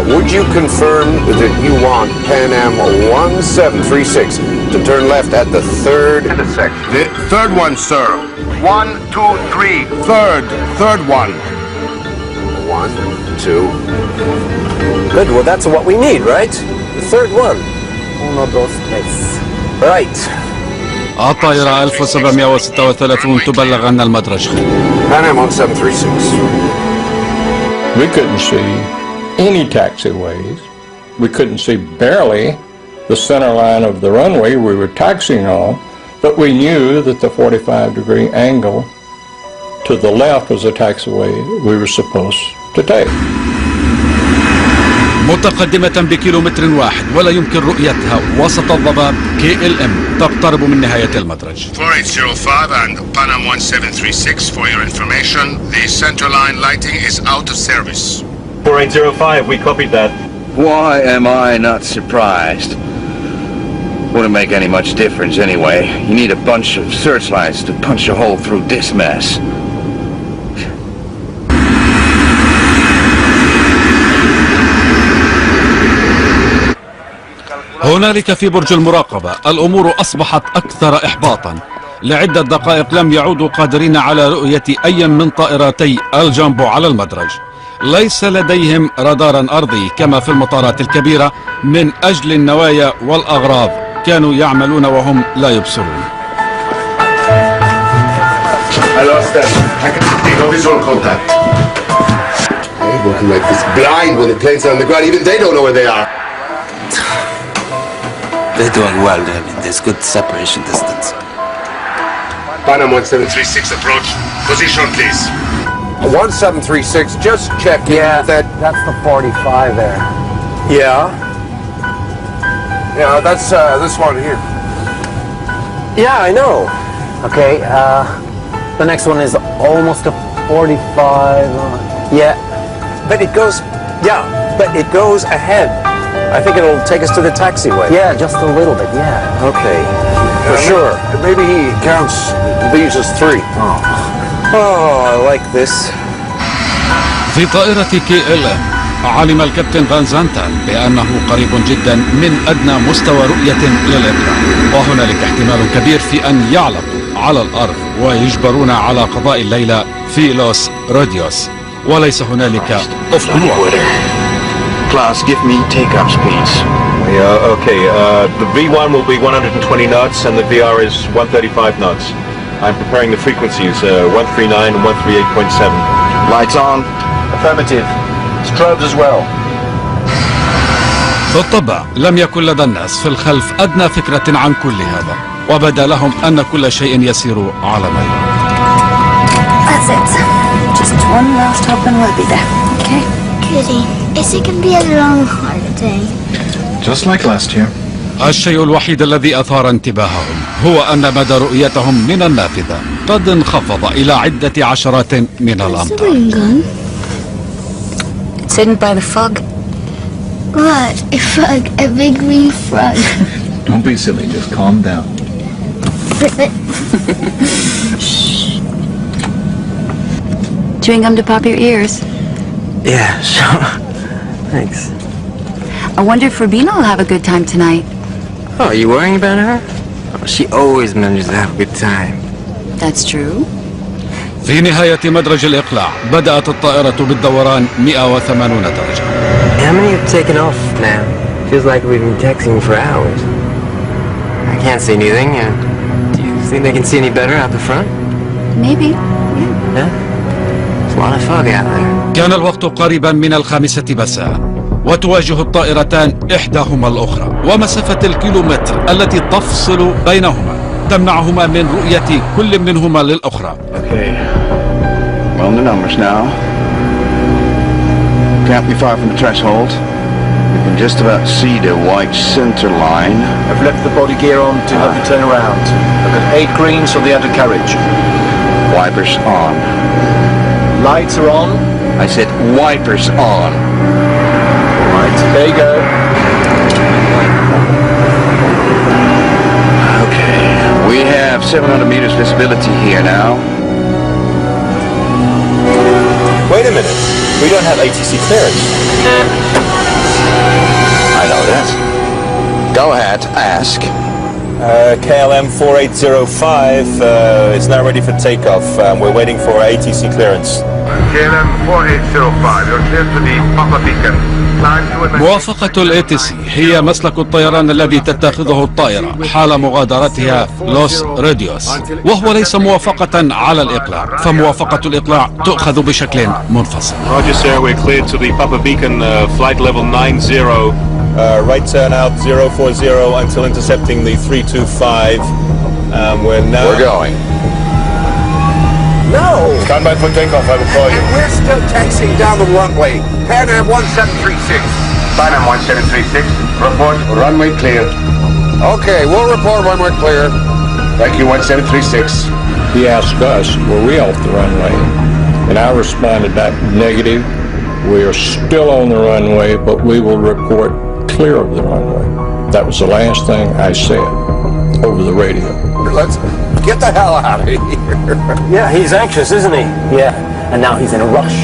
Would you confirm that you want Pan Am 1736 to turn left at the third intersection? The third one, sir. 1, 2, 3. Third one. 1, 2. Good, well that's what we need, right? The third one. 1, 2, 3. Right. الطائرة 1736 تبلغ أن المدرج خالي. Pan Am 1736. We couldn't see any taxiways. We couldn't see barely the center line of the runway we were taxiing on, but we knew that the 45-degree angle to the left was the taxiway we were supposed to take. متقدمة بكيلومتر واحد ولا يمكن رؤيتها وسط الضباب. KLM تقترب من نهاية المدرج. 4805 and Pan Am 1736, for your information, the center line lighting is out of service. 4805, we copied that. Why am I not surprised? Wouldn't make any much difference anyway. You need a bunch of searchlights to punch a hole through this mess. هنالك في برج المراقبة الأمور أصبحت أكثر إحباطا. لعدة دقائق لم يعودوا قادرين على رؤية أي من طائرتي الجامبو على المدرج. ليس لديهم رادارا أرضي كما في المطارات الكبيرة من أجل النوايا والأغراض. كانوا يعملون وهم لا يبصرون. I lost them. I can no visual contact. Hey, working like this blind when the planes are on the ground. Even they don't know where they are. They're doing well, David. There's good separation distance. Pan Am 1736 approach. Position, please. 1736, just check that. That's the 45 there. Yeah. Yeah, that's this one here. Yeah, I know. Okay, the next one is almost a 45. Yeah. But it goes, but it goes ahead. I think it'll take us to the taxiway. Yeah, just a little bit, yeah. Okay, for sure. Maybe he counts these as 3. Oh, I like this. في طائرة KLM علم الكابتن فان زانتان بأنه قريب جدا من أدنى مستوى رؤية للإقلاع، وهنالك احتمال كبير في أن يعلقوا على الأرض ويجبرون على قضاء الليلة في لوس روديوس، وليس هنالك أفق واضح. Class, give me takeoffs, please. Yeah, okay. The V1 will be 120 knots and the VR is 135 knots. I'm preparing the frequencies, 139 and 138.7. Lights on. Affirmative. Strobes as well. بالطبع لم يكن لدى الناس في الخلف أدنى فكرة عن كل هذا، وبدا لهم أن كل شيء يسير على ما يرام. That's it. Just one last hop and we'll be there. Okay? Goody. Is it going to be a long holiday? Just like last year. الشيء الوحيد الذي أثار انتباههم هو أن مدى رؤيتهم من النافذة قد انخفض إلى عدة عشرات من الأمتار. It's hidden by the fog. What? A frog, a big green frog. Don't be silly, just calm down. Chewing gum to pop your ears. Yeah, sure. Thanks. I wonder if Rubina will have a good time tonight. Oh, are you worrying about her? Oh, she always manages to have a good time. That's true. في نهاية مدرج الإقلاع بدأت الطائرة بالدوران 180 درجة. How many have taken off now? Feels like we've been texting for hours. I can't see anything. Do you think they can see any better out the front? Maybe. Yeah. There's a lot of fog out there. كان الوقت قريبا من 5 مساء وتواجه الطائرتان إحداهما الأخرى ومسافة الكيلومتر التي تفصل بينهما تمنعهما من رؤية كل منهما للأخرى. Okay. Well, the numbers now. Can't be far from the threshold. We can just about see the white center line. I've left the body gear on to have you turn around. I've got 8 greens on the undercarriage. Wipers on. Lights are on. I said wipers on. Right, there you go. Okay, we have 700 meters visibility here now. Wait a minute. We don't have ATC clearance. I know that. Go ahead, ask. KLM 4805 is now ready for takeoff. We're waiting for ATC clearance. KLM 4805, you're clear to the Papa Beacon. موافقة الATC هي مسلك الطيران الذي تتخذه الطائرة حال مغادرتها لوس روديوس، وهو ليس موافقة على الإقلاع، فموافقة الإقلاع تؤخذ بشكل منفصل. Roger sir, we're cleared to the Papa Beacon, flight level 90, right turn out 040 until intercepting the 325. We're going. No! Stand by for takeoff, I will call you. And we're still taxiing down the runway. Pan Am 1736. Pan Am 1736, report. Runway clear. Okay, we'll report when we're clear. Thank you, 1736. He asked us, were we off the runway? And I responded back, negative. We are still on the runway, but we will report clear of the runway. That was the last thing I said over the radio. Let's get the hell out of here. Yeah, he's anxious, isn't he? Yeah, and now he's in a rush.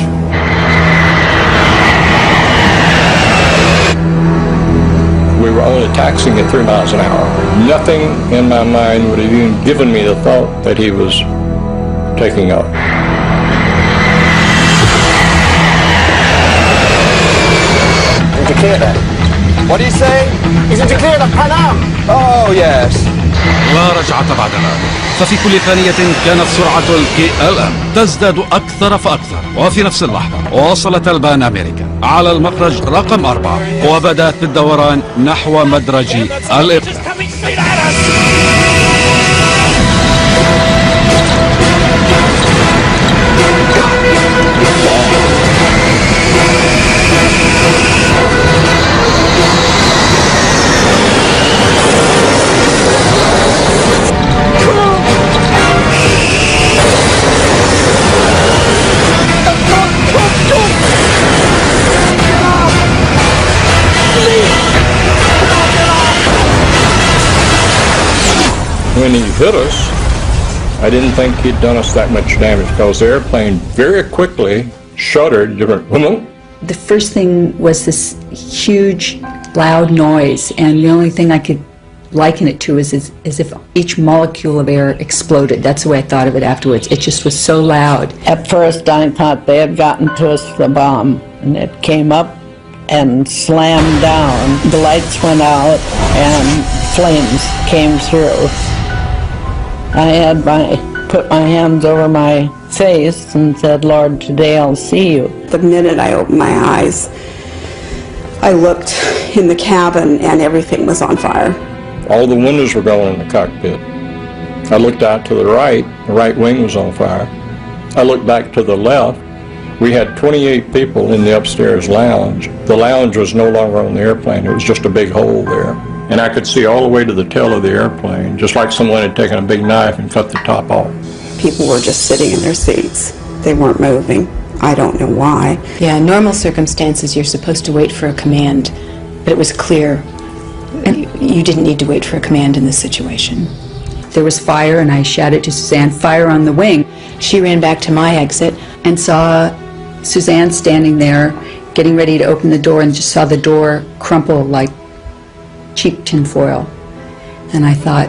We were only taxiing at 3 miles an hour. Nothing in my mind would have even given me the thought that he was taking up. Indicator. What do you say? He's indicator Pan Am. Oh, yes. لا رجعة بعد الآن، ففي كل ثانية كانت سرعة الKLM تزداد أكثر فأكثر، وفي نفس اللحظة وصلت البان أمريكا على المخرج رقم 4 وبدأت بالدوران نحو مدرج الإقلاع. When he hit us, I didn't think he'd done us that much damage because the airplane very quickly shuddered. The first thing was this huge, loud noise, and the only thing I could liken it to is as if each molecule of air exploded. That's the way I thought of it afterwards. It just was so loud. At first, I thought they had gotten to us with a bomb, and it came up and slammed down. The lights went out, and flames came through. I had put my hands over my face and said, Lord, today I'll see you. The minute I opened my eyes, I looked in the cabin and everything was on fire. All the windows were going in the cockpit. I looked out to the right wing was on fire. I looked back to the left, We had 28 people in the upstairs lounge. The lounge was no longer on the airplane. It was just a big hole there. And I could see all the way to the tail of the airplane, just like someone had taken a big knife and cut the top off. People were just sitting in their seats. They weren't moving. I don't know why. Yeah, in normal circumstances, you're supposed to wait for a command, but it was clear you didn't need to wait for a command in this situation. There was fire, and I shouted to Suzanne, "Fire on the wing." She ran back to my exit and saw Suzanne standing there, getting ready to open the door, and just saw the door crumple like cheap tinfoil. And I thought,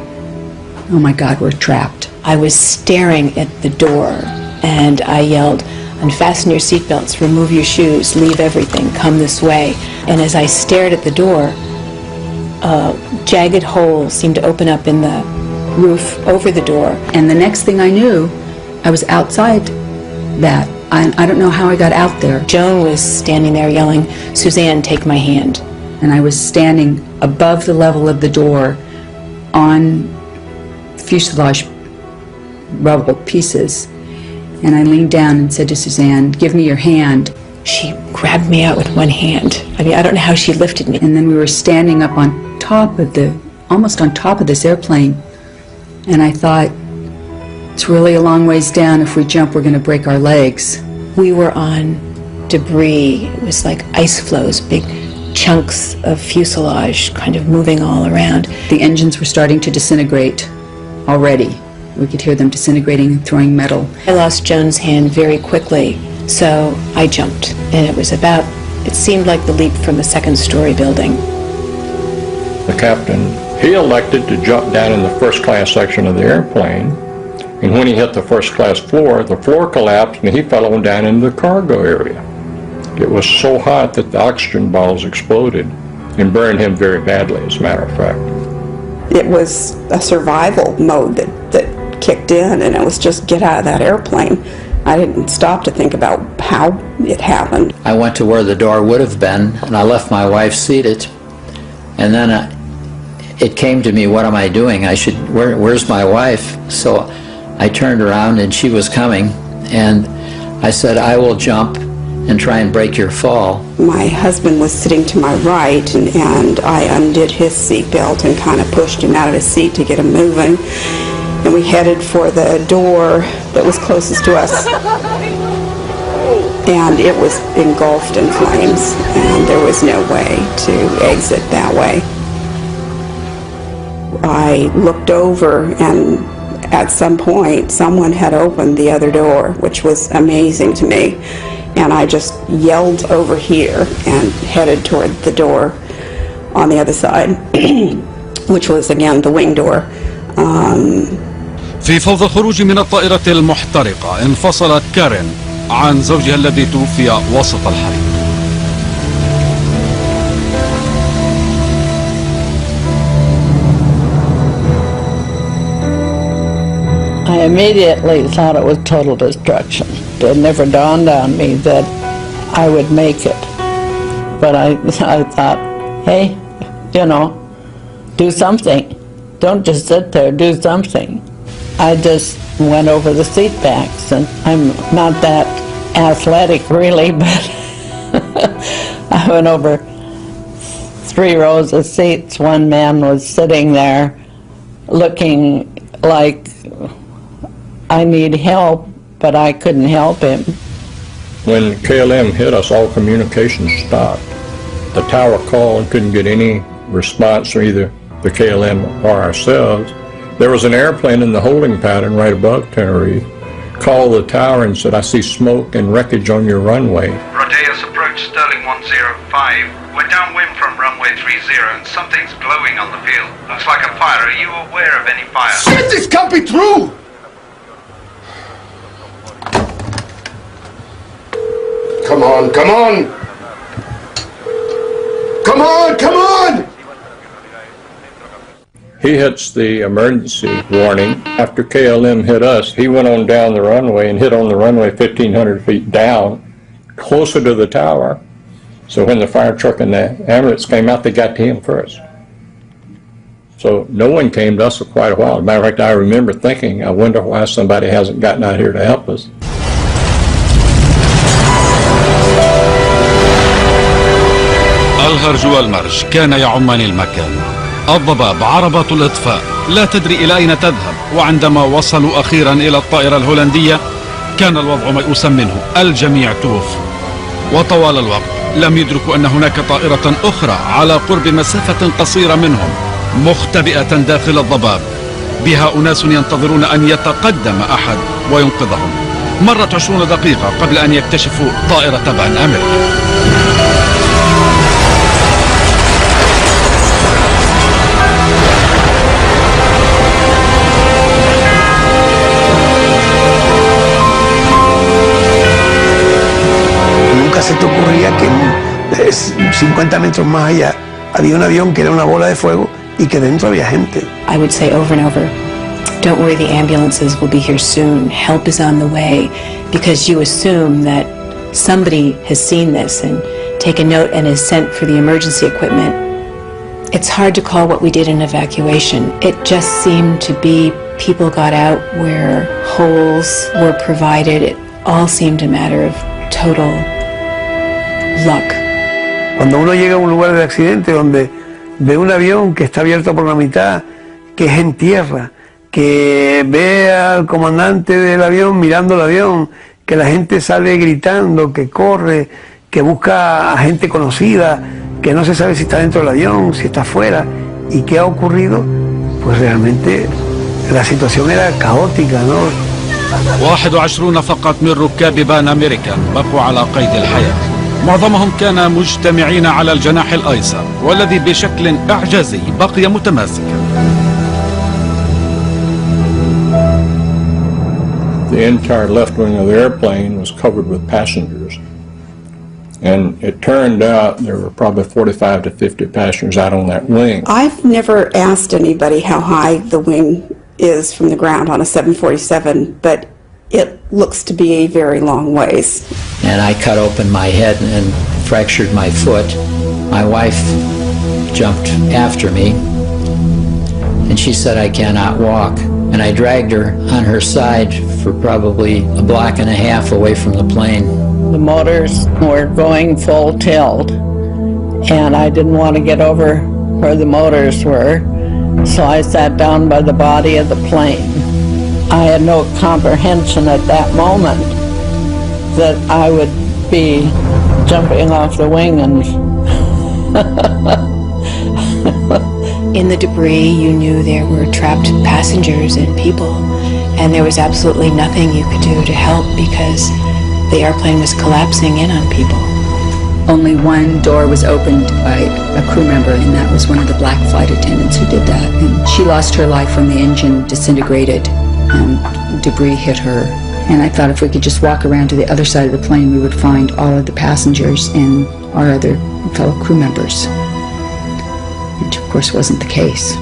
oh my God, we're trapped. I was staring at the door, and I yelled, "Unfasten your seatbelts, remove your shoes, leave everything, come this way." And as I stared at the door, a jagged hole seemed to open up in the roof over the door. And the next thing I knew, I was outside that. I don't know how I got out there. Joan was standing there yelling, "Suzanne, take my hand." And I was standing above the level of the door on fuselage rubble pieces. And I leaned down and said to Suzanne, "Give me your hand." She grabbed me out with one hand. I mean, I don't know how she lifted me. And then we were standing up on top of almost on top of this airplane. And I thought, it's really a long ways down. If we jump, we're going to break our legs. We were on debris. It was like ice flows, big chunks of fuselage kind of moving all around. The engines were starting to disintegrate already. We could hear them disintegrating and throwing metal. I lost Joan's hand very quickly, so I jumped. And it seemed like the leap from a second-story building. The captain, he elected to jump down in the first-class section of the airplane. And when he hit the first-class floor, the floor collapsed and he fell on down into the cargo area. It was so hot that the oxygen bottles exploded and burned him very badly, as a matter of fact. It was a survival mode that kicked in, and it was just get out of that airplane. I didn't stop to think about how it happened. I went to where the door would have been, and I left my wife seated. And then it came to me, what am I doing? Where's my wife? So I turned around and she was coming, and I said, I will jump and try and break your fall. My husband was sitting to my right, and I undid his seatbelt and kind of pushed him out of his seat to get him moving. And we headed for the door that was closest to us. And it was engulfed in flames, and there was no way to exit that way. I looked over, and at some point, someone had opened the other door, which was amazing to me. And I just yelled over here and headed toward the door on the other side, which was again the wing door. في فوضى الخروج من الطائرة المحترقة انفصلت كارين عن زوجها الذي توفي وسط الحريق. I immediately thought it was total destruction. It never dawned on me that I would make it. But I thought, hey, do something. Don't just sit there, do something. I just went over the seat backs, and I'm not that athletic really, but I went over 3 rows of seats. One man was sitting there looking like I need help, but I couldn't help him. When KLM hit us, all communication stopped. The tower called and couldn't get any response from either the KLM or ourselves. There was an airplane in the holding pattern right above Tenerife. Called the tower and said, I see smoke and wreckage on your runway. Proteus approach Sterling 105. We're downwind from runway 30 and something's glowing on the field. Looks like a fire. Are you aware of any fire? Shit, this can't be true! Come on, come on! Come on, come on! He hits the emergency warning. After KLM hit us, he went on down the runway and hit on the runway 1,500 feet down, closer to the tower. So when the fire truck and the ambulance came out, they got to him first. So no one came to us for quite a while. As a matter of fact, I remember thinking, I wonder why somebody hasn't gotten out here to help us. الهرج والمرج كان يعمان المكان. الضباب، عربات الإطفاء لا تدري إلى أين تذهب، وعندما وصلوا أخيرا إلى الطائرة الهولندية كان الوضع ميؤوسا منه، الجميع توفي. وطوال الوقت لم يدركوا أن هناك طائرة أخرى على قرب مسافة قصيرة منهم مختبئة داخل الضباب، بها أناس ينتظرون أن يتقدم أحد وينقذهم. مرت 20 دقيقة قبل أن يكتشفوا طائرة تبع أمريكا. Nunca se te ocurría que 50 metros más allá había un avión que era una bola de fuego y que dentro había gente. I would say over and over, don't worry, the ambulances will be here soon. Help is on the way, because you assume that somebody has seen this and taken note and is sent for the emergency equipment. It's hard to call what we did an evacuation. It just seemed to be people got out where holes were provided. It all seemed a matter of total luck. Cuando uno llega a un lugar de accidente donde ve un avión que está abierto por la mitad, que es en tierra, que ve al comandante del avión mirando el avión, que la gente sale gritando, que corre, que busca a gente conocida, que no se sabe si está dentro del avión, si está afuera, y qué ha ocurrido, pues realmente la situación era caótica, ¿no? 21 فقط من ركاب بان أمريكان بقوا على قيد الحياة، معظمهم كان مجتمعين على الجناح الأيسر والذي بشكل إعجازي بقي متماسكا. The entire left wing of the airplane was covered with passengers. And it turned out there were probably 45 to 50 passengers out on that wing. I've never asked anybody how high the wing is from the ground on a 747, but it looks to be a very long ways. And I cut open my head and fractured my foot. My wife jumped after me, and she said I cannot walk. And I dragged her on her side for probably a block and a half away from the plane. The motors were going full tilt, and I didn't want to get over where the motors were, so I sat down by the body of the plane. I had no comprehension at that moment that I would be jumping off the wing and In the debris, you knew there were trapped passengers and people, and there was absolutely nothing you could do to help because the airplane was collapsing in on people. Only one door was opened by a crew member, and that was one of the black flight attendants who did that. And she lost her life when the engine disintegrated and debris hit her. And I thought if we could just walk around to the other side of the plane, we would find all of the passengers and our other fellow crew members. Which of course wasn't the case.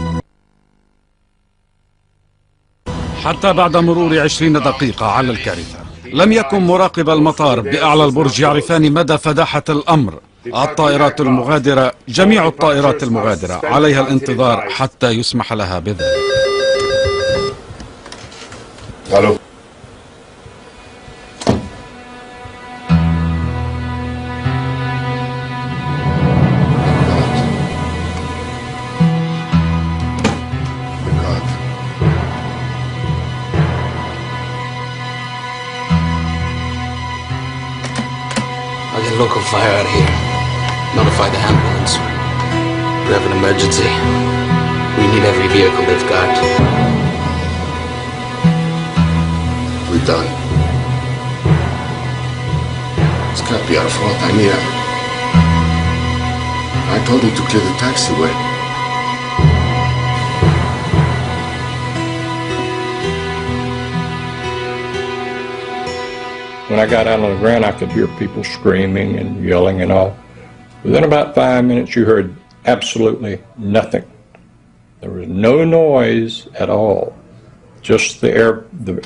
حتى بعد مرور 20 دقيقة على الكارثة لم يكن مراقب المطار بأعلى البرج يعرفان مدى فداحة الأمر. الطائرات المغادرة، جميع الطائرات المغادرة عليها الانتظار حتى يسمح لها بذلك. الو Local fire out here. Notify the ambulance. We have an emergency. We need every vehicle they've got. We're done. It's gotta be our fault. I told him to clear the taxiway. When I got out on the ground, I could hear people screaming and yelling and all. Within about 5 minutes, you heard absolutely nothing. There was no noise at all, just the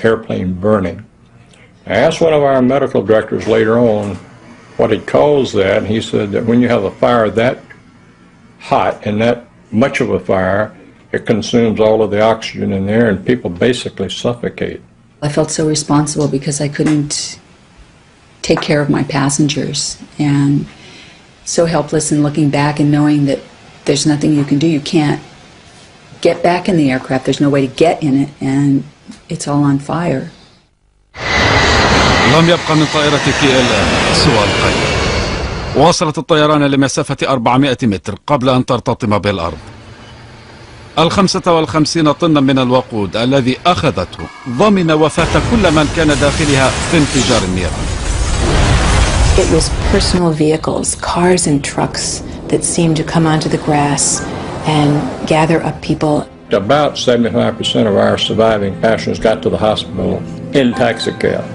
airplane burning. I asked one of our medical directors later on what he calls that, and he said that when you have a fire that hot and that much of a fire, it consumes all of the oxygen in there, and people basically suffocate. I felt so responsible because I couldn't take care of my passengers, and so helpless and looking back and knowing that there's nothing you can do. You can't get back in the aircraft. There's no way to get in it, and it's all on fire. لم يبقى من طائرة KLM سوى القلب. واصلت الطيران لمسافة 400 متر قبل أن ترتطم بالأرض. 55 طنا من الوقود الذي أخذته ضمن وفاة كل من كان داخلها في انفجار النيران. It was personal vehicles, cars and trucks that seemed to come onto the grass and gather up people. About 75% of our surviving passengers got to the hospital in taxicabs.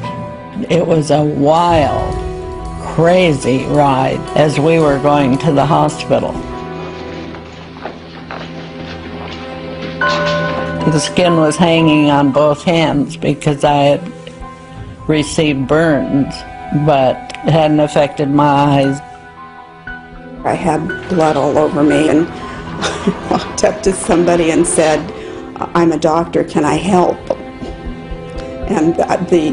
It was a wild, crazy ride as we were going to the hospital. The skin was hanging on both hands because I had received burns, but it hadn't affected my eyes. I had blood all over me and walked up to somebody and said, "I'm a doctor, can I help?" And the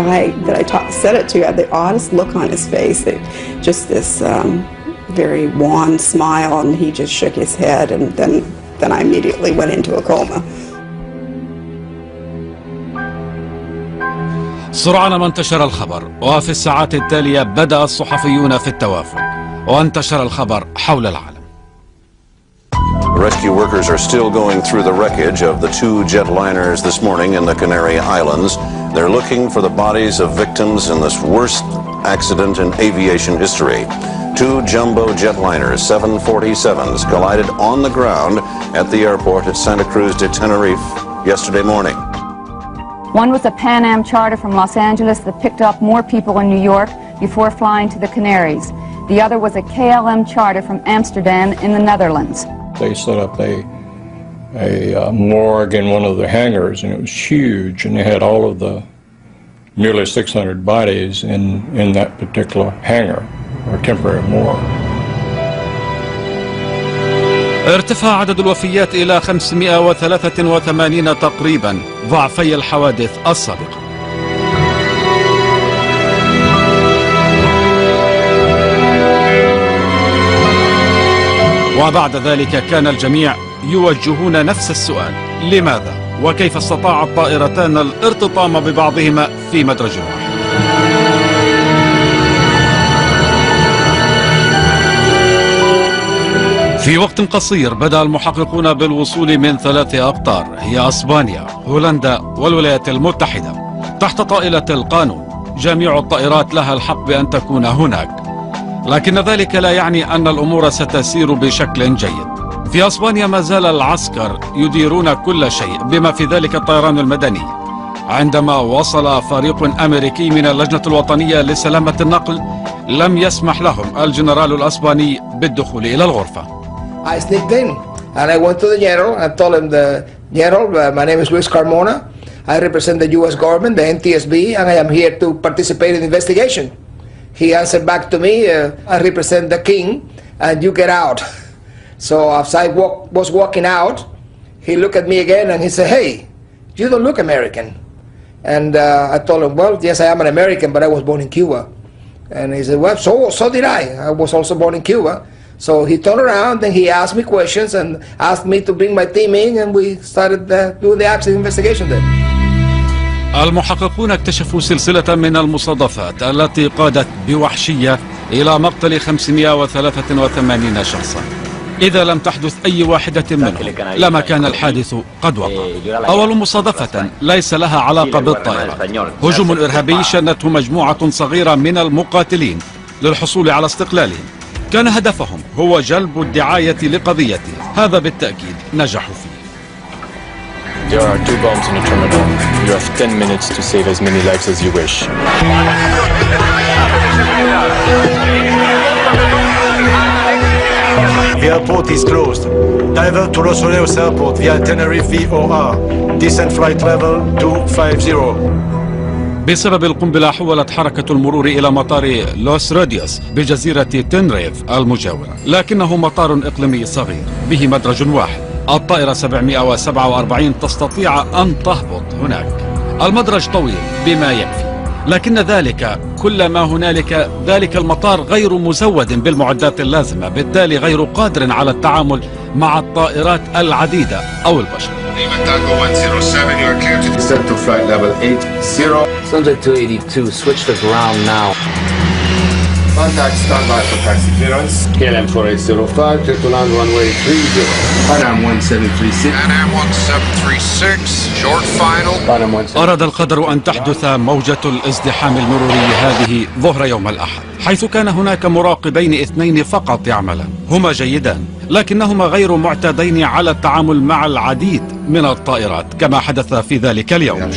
guy that I said it to had the oddest look on his face, just this very wan smile, and he just shook his head, and then I immediately went into a coma. سرعان ما انتشر الخبر، وفي الساعات التالية بدأ الصحفيون في التوافد، وانتشر الخبر حول العالم. Rescue workers are still going through the wreckage of the two jetliners this morning in the Canary Islands. They're looking for the bodies of victims in this worst accident in aviation history. Two jumbo jetliners, 747s, collided on the ground at the airport at Santa Cruz de Tenerife yesterday morning. One was a Pan Am charter from Los Angeles that picked up more people in New York before flying to the Canaries. The other was a KLM charter from Amsterdam in the Netherlands. They set up a morgue in one of the hangars, and it was huge, and they had all of the nearly 600 bodies in that particular hangar, or temporary morgue. ارتفع عدد الوفيات إلى 583 تقريبا، ضعفي الحوادث السابقة. وبعد ذلك كان الجميع يوجهون نفس السؤال: لماذا؟ وكيف استطاع الطائرتان الارتطام ببعضهما في مدرج واحد؟ في وقت قصير بدأ المحققون بالوصول من 3 أقطار، هي أسبانيا، هولندا والولايات المتحدة، تحت طائلة القانون. جميع الطائرات لها الحق بأن تكون هناك، لكن ذلك لا يعني أن الأمور ستسير بشكل جيد. في أسبانيا ما زال العسكر يديرون كل شيء بما في ذلك الطيران المدني. عندما وصل فريق أمريكي من اللجنة الوطنية لسلامة النقل لم يسمح لهم الجنرال الأسباني بالدخول إلى الغرفة. I sneaked in and I went to the general and told him, the general, my name is Luis Carmona. I represent the U.S. government, the NTSB, and I am here to participate in the investigation. He answered back to me, I represent the king and you get out. So as I was walking out, he looked at me again and he said, hey, you don't look American. And I told him, well, yes, I am an American, but I was born in Cuba. And he said, well, so did I. I was also born in Cuba. So he turned around and he asked me questions and asked me to bring my team in, and we started doing the accident investigation there. المحققون اكتشفوا سلسلة من المصادفات التي قادت بوحشية إلى مقتل 583 شخصا. إذا لم تحدث أي واحدة منهم لما كان الحادث قد وقع. أول مصادفة ليس لها علاقة بالطائرة، هجوم إرهابي شنته مجموعة صغيرة من المقاتلين للحصول على استقلالهم. كان هدفهم هو جلب الدعاية لقضيته، هذا بالتأكيد نجحوا فيه. There are 2 bombs in the terminal. You have 10 minutes to save as many lives as you wish. The airport is closed. Divert to Los Angeles Airport via Tenerife VOR. Descent flight level 250. بسبب القنبلة حولت حركة المرور إلى مطار لوس روديوس بجزيرة تنريف المجاورة، لكنه مطار إقليمي صغير به مدرج واحد. الطائرة 747 تستطيع أن تهبط هناك. المدرج طويل بما يكفي، لكن ذلك كلما هنالك ذلك المطار غير مزود بالمعدات اللازمة، بالتالي غير قادر على التعامل مع الطائرات العديدة أو البشر. Subject 282, switch to ground now. Contact standby for taxi clearance. KLM 4805, clear to land runway 30. Panam 1736. Panam 1736, short final. Panam 1736. أراد القدر أن تحدث موجة الازدحام المروري هذه ظهر يوم الأحد، حيث كان هناك مراقبين اثنين فقط يعملان، هما جيدان لكنهما غير معتادين على التعامل مع العديد من الطائرات كما حدث في ذلك اليوم.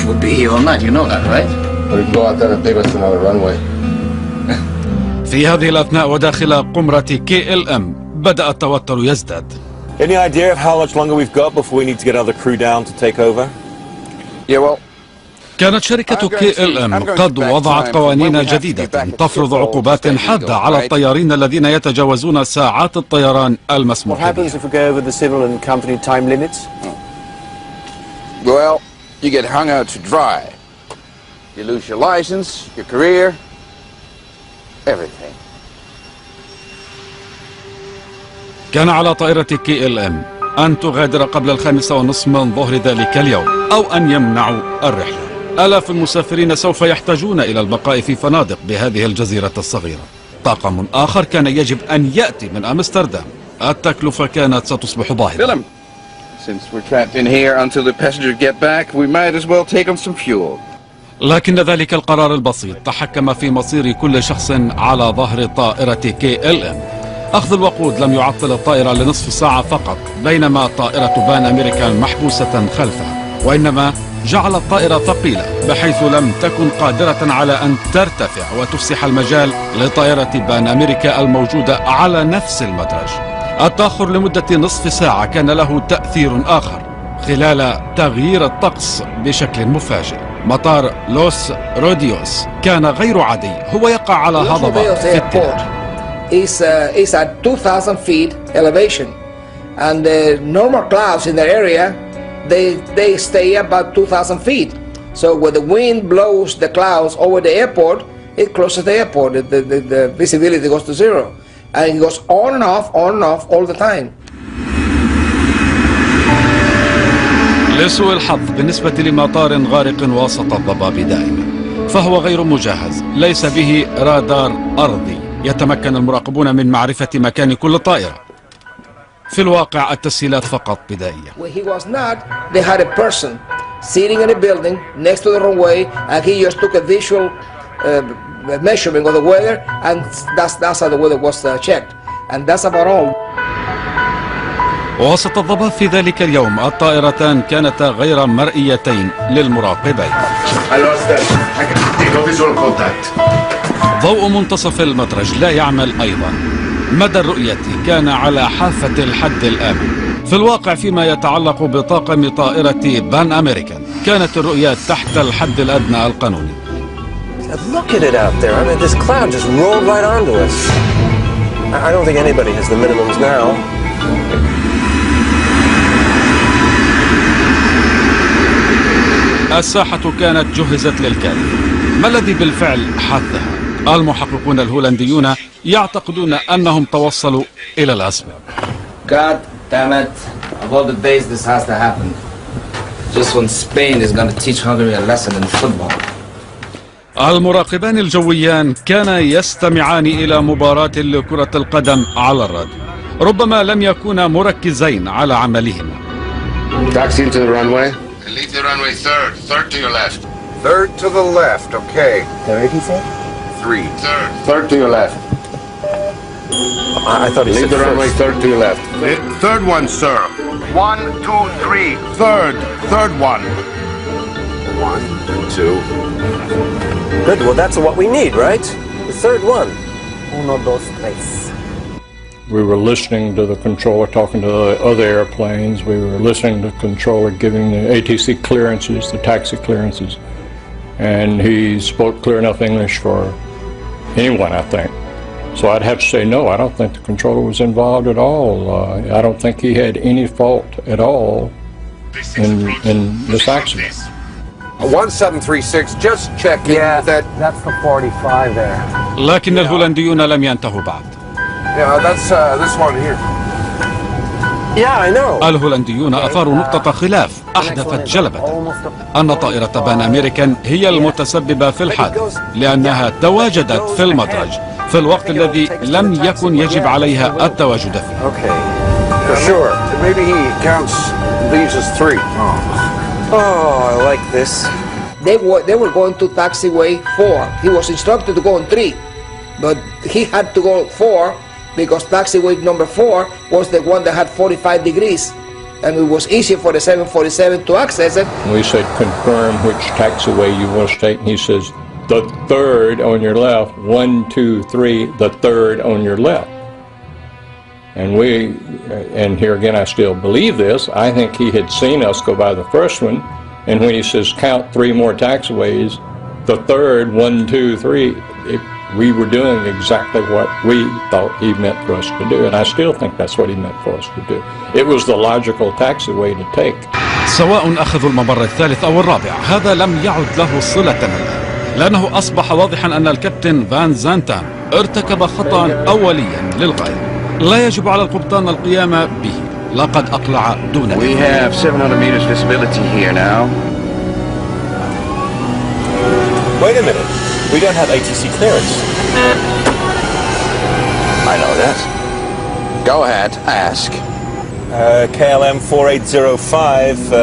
We'll be here all night, you know that, right? We'll go out there and take us to another runway. في هذه الأثناء وداخل قمرة KLM بدأ التوتر يزداد. Any idea of how much longer we've got before we need to get other crew down to take over? Yeah, well, كانت شركة KLM قد وضعت قوانين جديدة تفرض عقوبات حادة على الطيارين الذين يتجاوزون ساعات الطيران المسموح بها. well, you get hung out to dry. You lose your license, your career, everything. كان على طائرة KLM أن تغادر قبل 5:30 من ظهر ذلك اليوم أو أن يمنعوا الرحلة. آلاف المسافرين سوف يحتاجون إلى البقاء في فنادق بهذه الجزيرة الصغيرة. طاقم آخر كان يجب أن يأتي من أمستردام. التكلفة كانت ستصبح باهظة. Since we're trapped in here until the passengers get back, we might as well take on some fuel. لكن ذلك القرار البسيط تحكم في مصير كل شخص على ظهر طائرة KLM. أخذ الوقود لم يعطل الطائرة لنصف ساعة فقط، بينما طائرة بان أمريكا محبوسة خلفها، وإنما جعل الطائرة ثقيلة بحيث لم تكن قادرة على أن ترتفع وتفسح المجال لطائرة بان أمريكا الموجودة على نفس المدرج. التأخر لمدة نصف ساعة كان له تأثير آخر خلال تغيير الطقس بشكل مفاجئ. مطار لوس روديوس كان غير عادي، هو يقع على هضبة في التلال. is at 2,000 feet elevation, and the normal clouds in the area they stay about 2,000 feet. So when the wind blows the clouds over the airport, it closes the airport. The visibility goes to zero, and it goes on and off all the time. لسوء الحظ بالنسبة لمطار غارق وسط الضباب دائما، فهو غير مجهز، ليس به رادار أرضي يتمكن المراقبون من معرفة مكان كل طائرة. في الواقع التسهيلات فقط بدائية. When he was not, they had a person sitting in a building next to the runway, and he just took a visual measurement of the weather, and that's how the weather was checked, and that's about all. وسط الضباب في ذلك اليوم الطائرتان كانتا غير مرئيتين للمراقبين. ضوء منتصف المدرج لا يعمل أيضا. مدى الرؤية كان على حافة الحد الآمن. في الواقع فيما يتعلق بطاقم طائرة بان أمريكان كانت الرؤية تحت الحد الأدنى القانوني. Look at it out there. I mean, this cloud just rolled right onto us. I don't think anybody has the minimums now. الساحة كانت جهزت للكارثة. ما الذي بالفعل حدثها؟ المحققون الهولنديون يعتقدون أنهم توصلوا إلى الأسباب. God damn it. Of all the days this has to happen. Just when Spain is going to teach Hungary a lesson in football. المراقبان الجويان كانا يستمعان إلى مباراة لكرة القدم على الراديو. ربما لم يكونا مركزين على عملهما. Taxi into the runway. Leave the runway third to your left. Third to the left, okay. Third, he said? 3. Third to your left. I thought he said Leave the runway third to your left. Third one, sir. 1, 2, 3. Third one. 1, 2. Good, well that's what we need, right? The third one. 1, 2, 3. We were listening to the controller talking to the other airplanes. We were listening to the controller giving the ATC clearances, the taxi clearances. And he spoke clear enough English for anyone, I think. So I'd have to say no, I don't think the controller was involved at all. I don't think he had any fault at all in this accident. 1736, just checking that... that's the 45 there. لكن الهولنديون لم ينتهوا بعد. Yeah, that's this one here. Yeah, I know. الهولنديون أثاروا نقطة خلاف أحدثت جلبة أن طائرة بان أمريكان هي المتسببة في الحادث لأنها تواجدت في المدرج في الوقت الذي لم يكن يجب عليها التواجد فيه. Okay, for sure. Maybe he counts these as 3. Oh, I like this. They were going to taxiway 4. He was instructed to go on 3, but he had to go 4 because taxiway number 4 was the one that had 45 degrees, and it was easier for the 747 to access it. We said, confirm which taxiway you want to take, and he says, the 3rd on your left, 1, 2, 3, the 3rd on your left. And here again, I still believe this. I think he had seen us go by the first one, and when he says count 3 more taxiways, the 3rd, 1, 2, 3, we were doing exactly what we thought he meant for us to do, and I still think that's what he meant for us to do. It was the logical taxiway to take. سواء أخذوا الممر الثالث أو الرابع، هذا لم يعد له صلة الآن، لأنه أصبح واضحا أن الكابتن فان زانتان ارتكب خطأ أوليا للغاية لا يجب على القبطان القيام به. لقد أقلع دون We have 700 meters visibility here now. Wait a minute. We don't have ATC clearance. I know that. Go ahead, ask. KLM 4805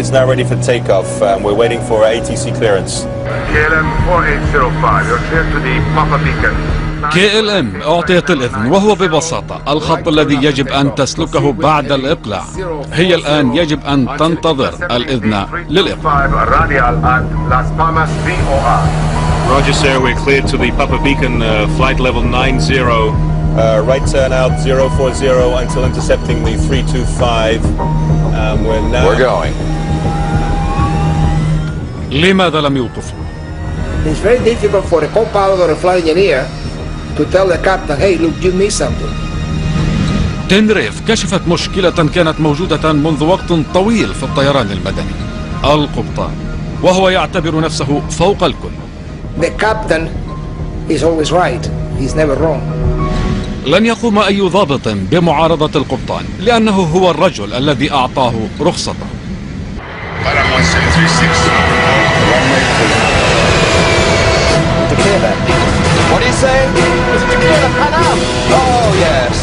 is now ready for takeoff. We're waiting for ATC clearance. KLM 4805, you're clear to the Papa Beacon. KLM أعطيت الإذن، وهو ببساطة الخط الذي يجب أن تسلكه بعد الإقلاع. هي الآن يجب أن تنتظر الإذن للإقلاع. Roger, sir. We're cleared to the Papa Beacon, flight level 90. Right turn out 040 until intercepting the 325. We're going. لماذا لم يوقفوا؟ It's very difficult for a co-pilot or a flight engineer to tell the captain, hey, look, you missed something. تنريف كشفت مشكلة كانت موجودة منذ وقت طويل في الطيران المدني. القبطان وهو يعتبر نفسه فوق الكل. The captain is always right. He's never wrong. لن يقوم أي ضابط بمعارضة القبطان لأنه هو الرجل الذي أعطاه رخصته. What do you say? Oh, yes.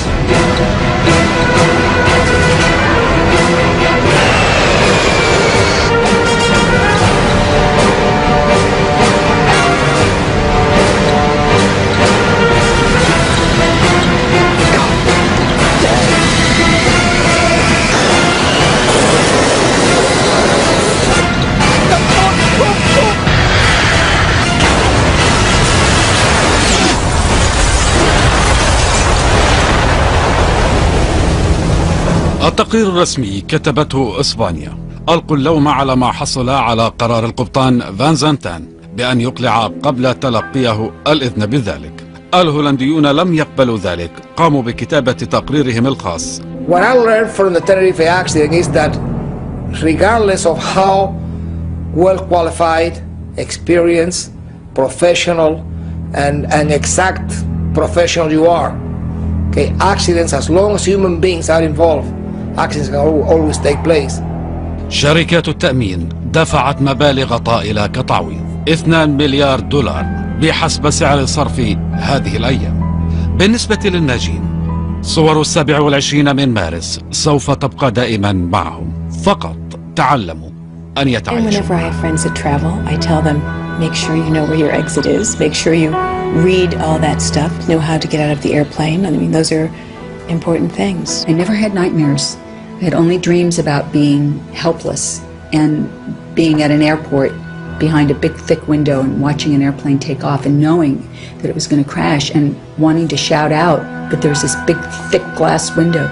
التقرير الرسمي كتبته إسبانيا ألقوا اللوم على ما حصل على قرار القبطان فان زانتان بأن يقلع قبل تلقيه الإذن بذلك. الهولنديون لم يقبلوا ذلك، قاموا بكتابة تقريرهم الخاص. What I learned from the Tenerife accident is that regardless of how well qualified, experienced, professional and exact professional you are, okay, accidents, as long as human beings are involved, accidents can always take place. شركات التأمين دفعت مبالغ طائلة كتعويض 2 مليار دولار بحسب سعر صرف هذه الأيام. بالنسبة للناجين، صور 27 من مارس سوف تبقى دائما معهم، فقط تعلموا أن يتعايشوا. Whenever I have friends that travel, I tell them, make sure you know where your exit is, make sure you read all that stuff, know how to get out of the airplane. I mean, those are important things. I never had nightmares. I had only dreams about being helpless and being at an airport behind a big thick window and watching an airplane take off and knowing that it was going to crash and wanting to shout out, but there's this big thick glass window.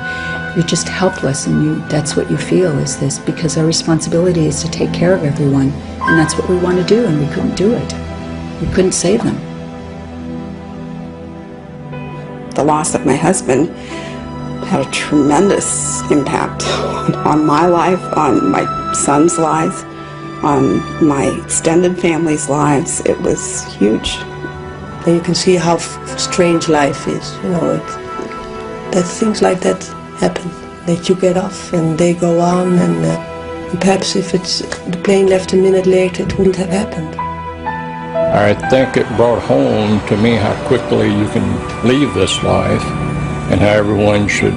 You're just helpless, and that's what you feel is this, because our responsibility is to take care of everyone, and that's what we want to do, and we couldn't do it. We couldn't save them. The loss of my husband had a tremendous impact on my life, on my son's life, on my extended family's lives. It was huge. And you can see how strange life is, you know, that things like that happen, that you get off and they go on, and perhaps if the plane left a minute later, it wouldn't have happened. I think it brought home to me how quickly you can leave this life and how everyone should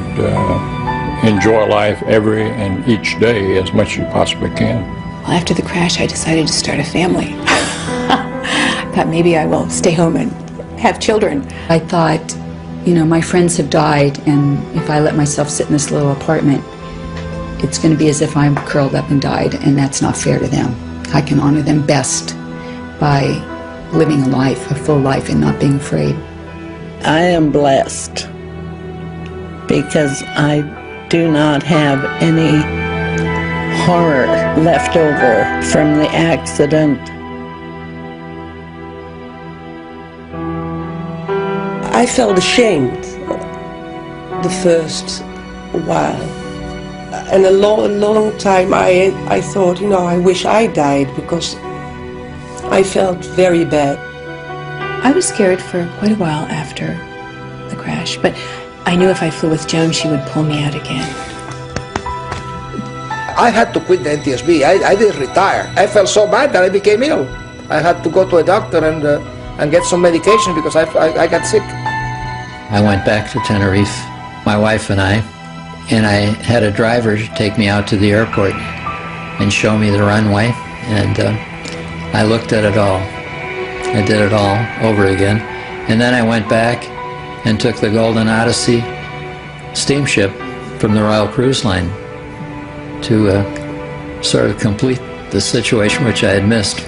enjoy life every and each day as much as you possibly can. Well, after the crash, I decided to start a family. I thought maybe I will stay home and have children. I thought, you know, my friends have died, and if I let myself sit in this little apartment, it's going to be as if I'm curled up and died, and that's not fair to them. I can honor them best by living a life, a full life, and not being afraid. I am blessed because I do not have any horror left over from the accident. I felt ashamed the first while. And a long time I thought, you know, I wish I died, because I felt very bad. I was scared for quite a while after the crash, but I knew if I flew with Joan, she would pull me out again. I had to quit the NTSB. I didn't retire. I felt so bad that I became ill. I had to go to a doctor and get some medication because I got sick. I went back to Tenerife, my wife and I had a driver take me out to the airport and show me the runway, and I looked at it all. I did it all over again. And then I went back and took the Golden Odyssey steamship from the Royal Cruise Line to sort of complete the situation which I had missed.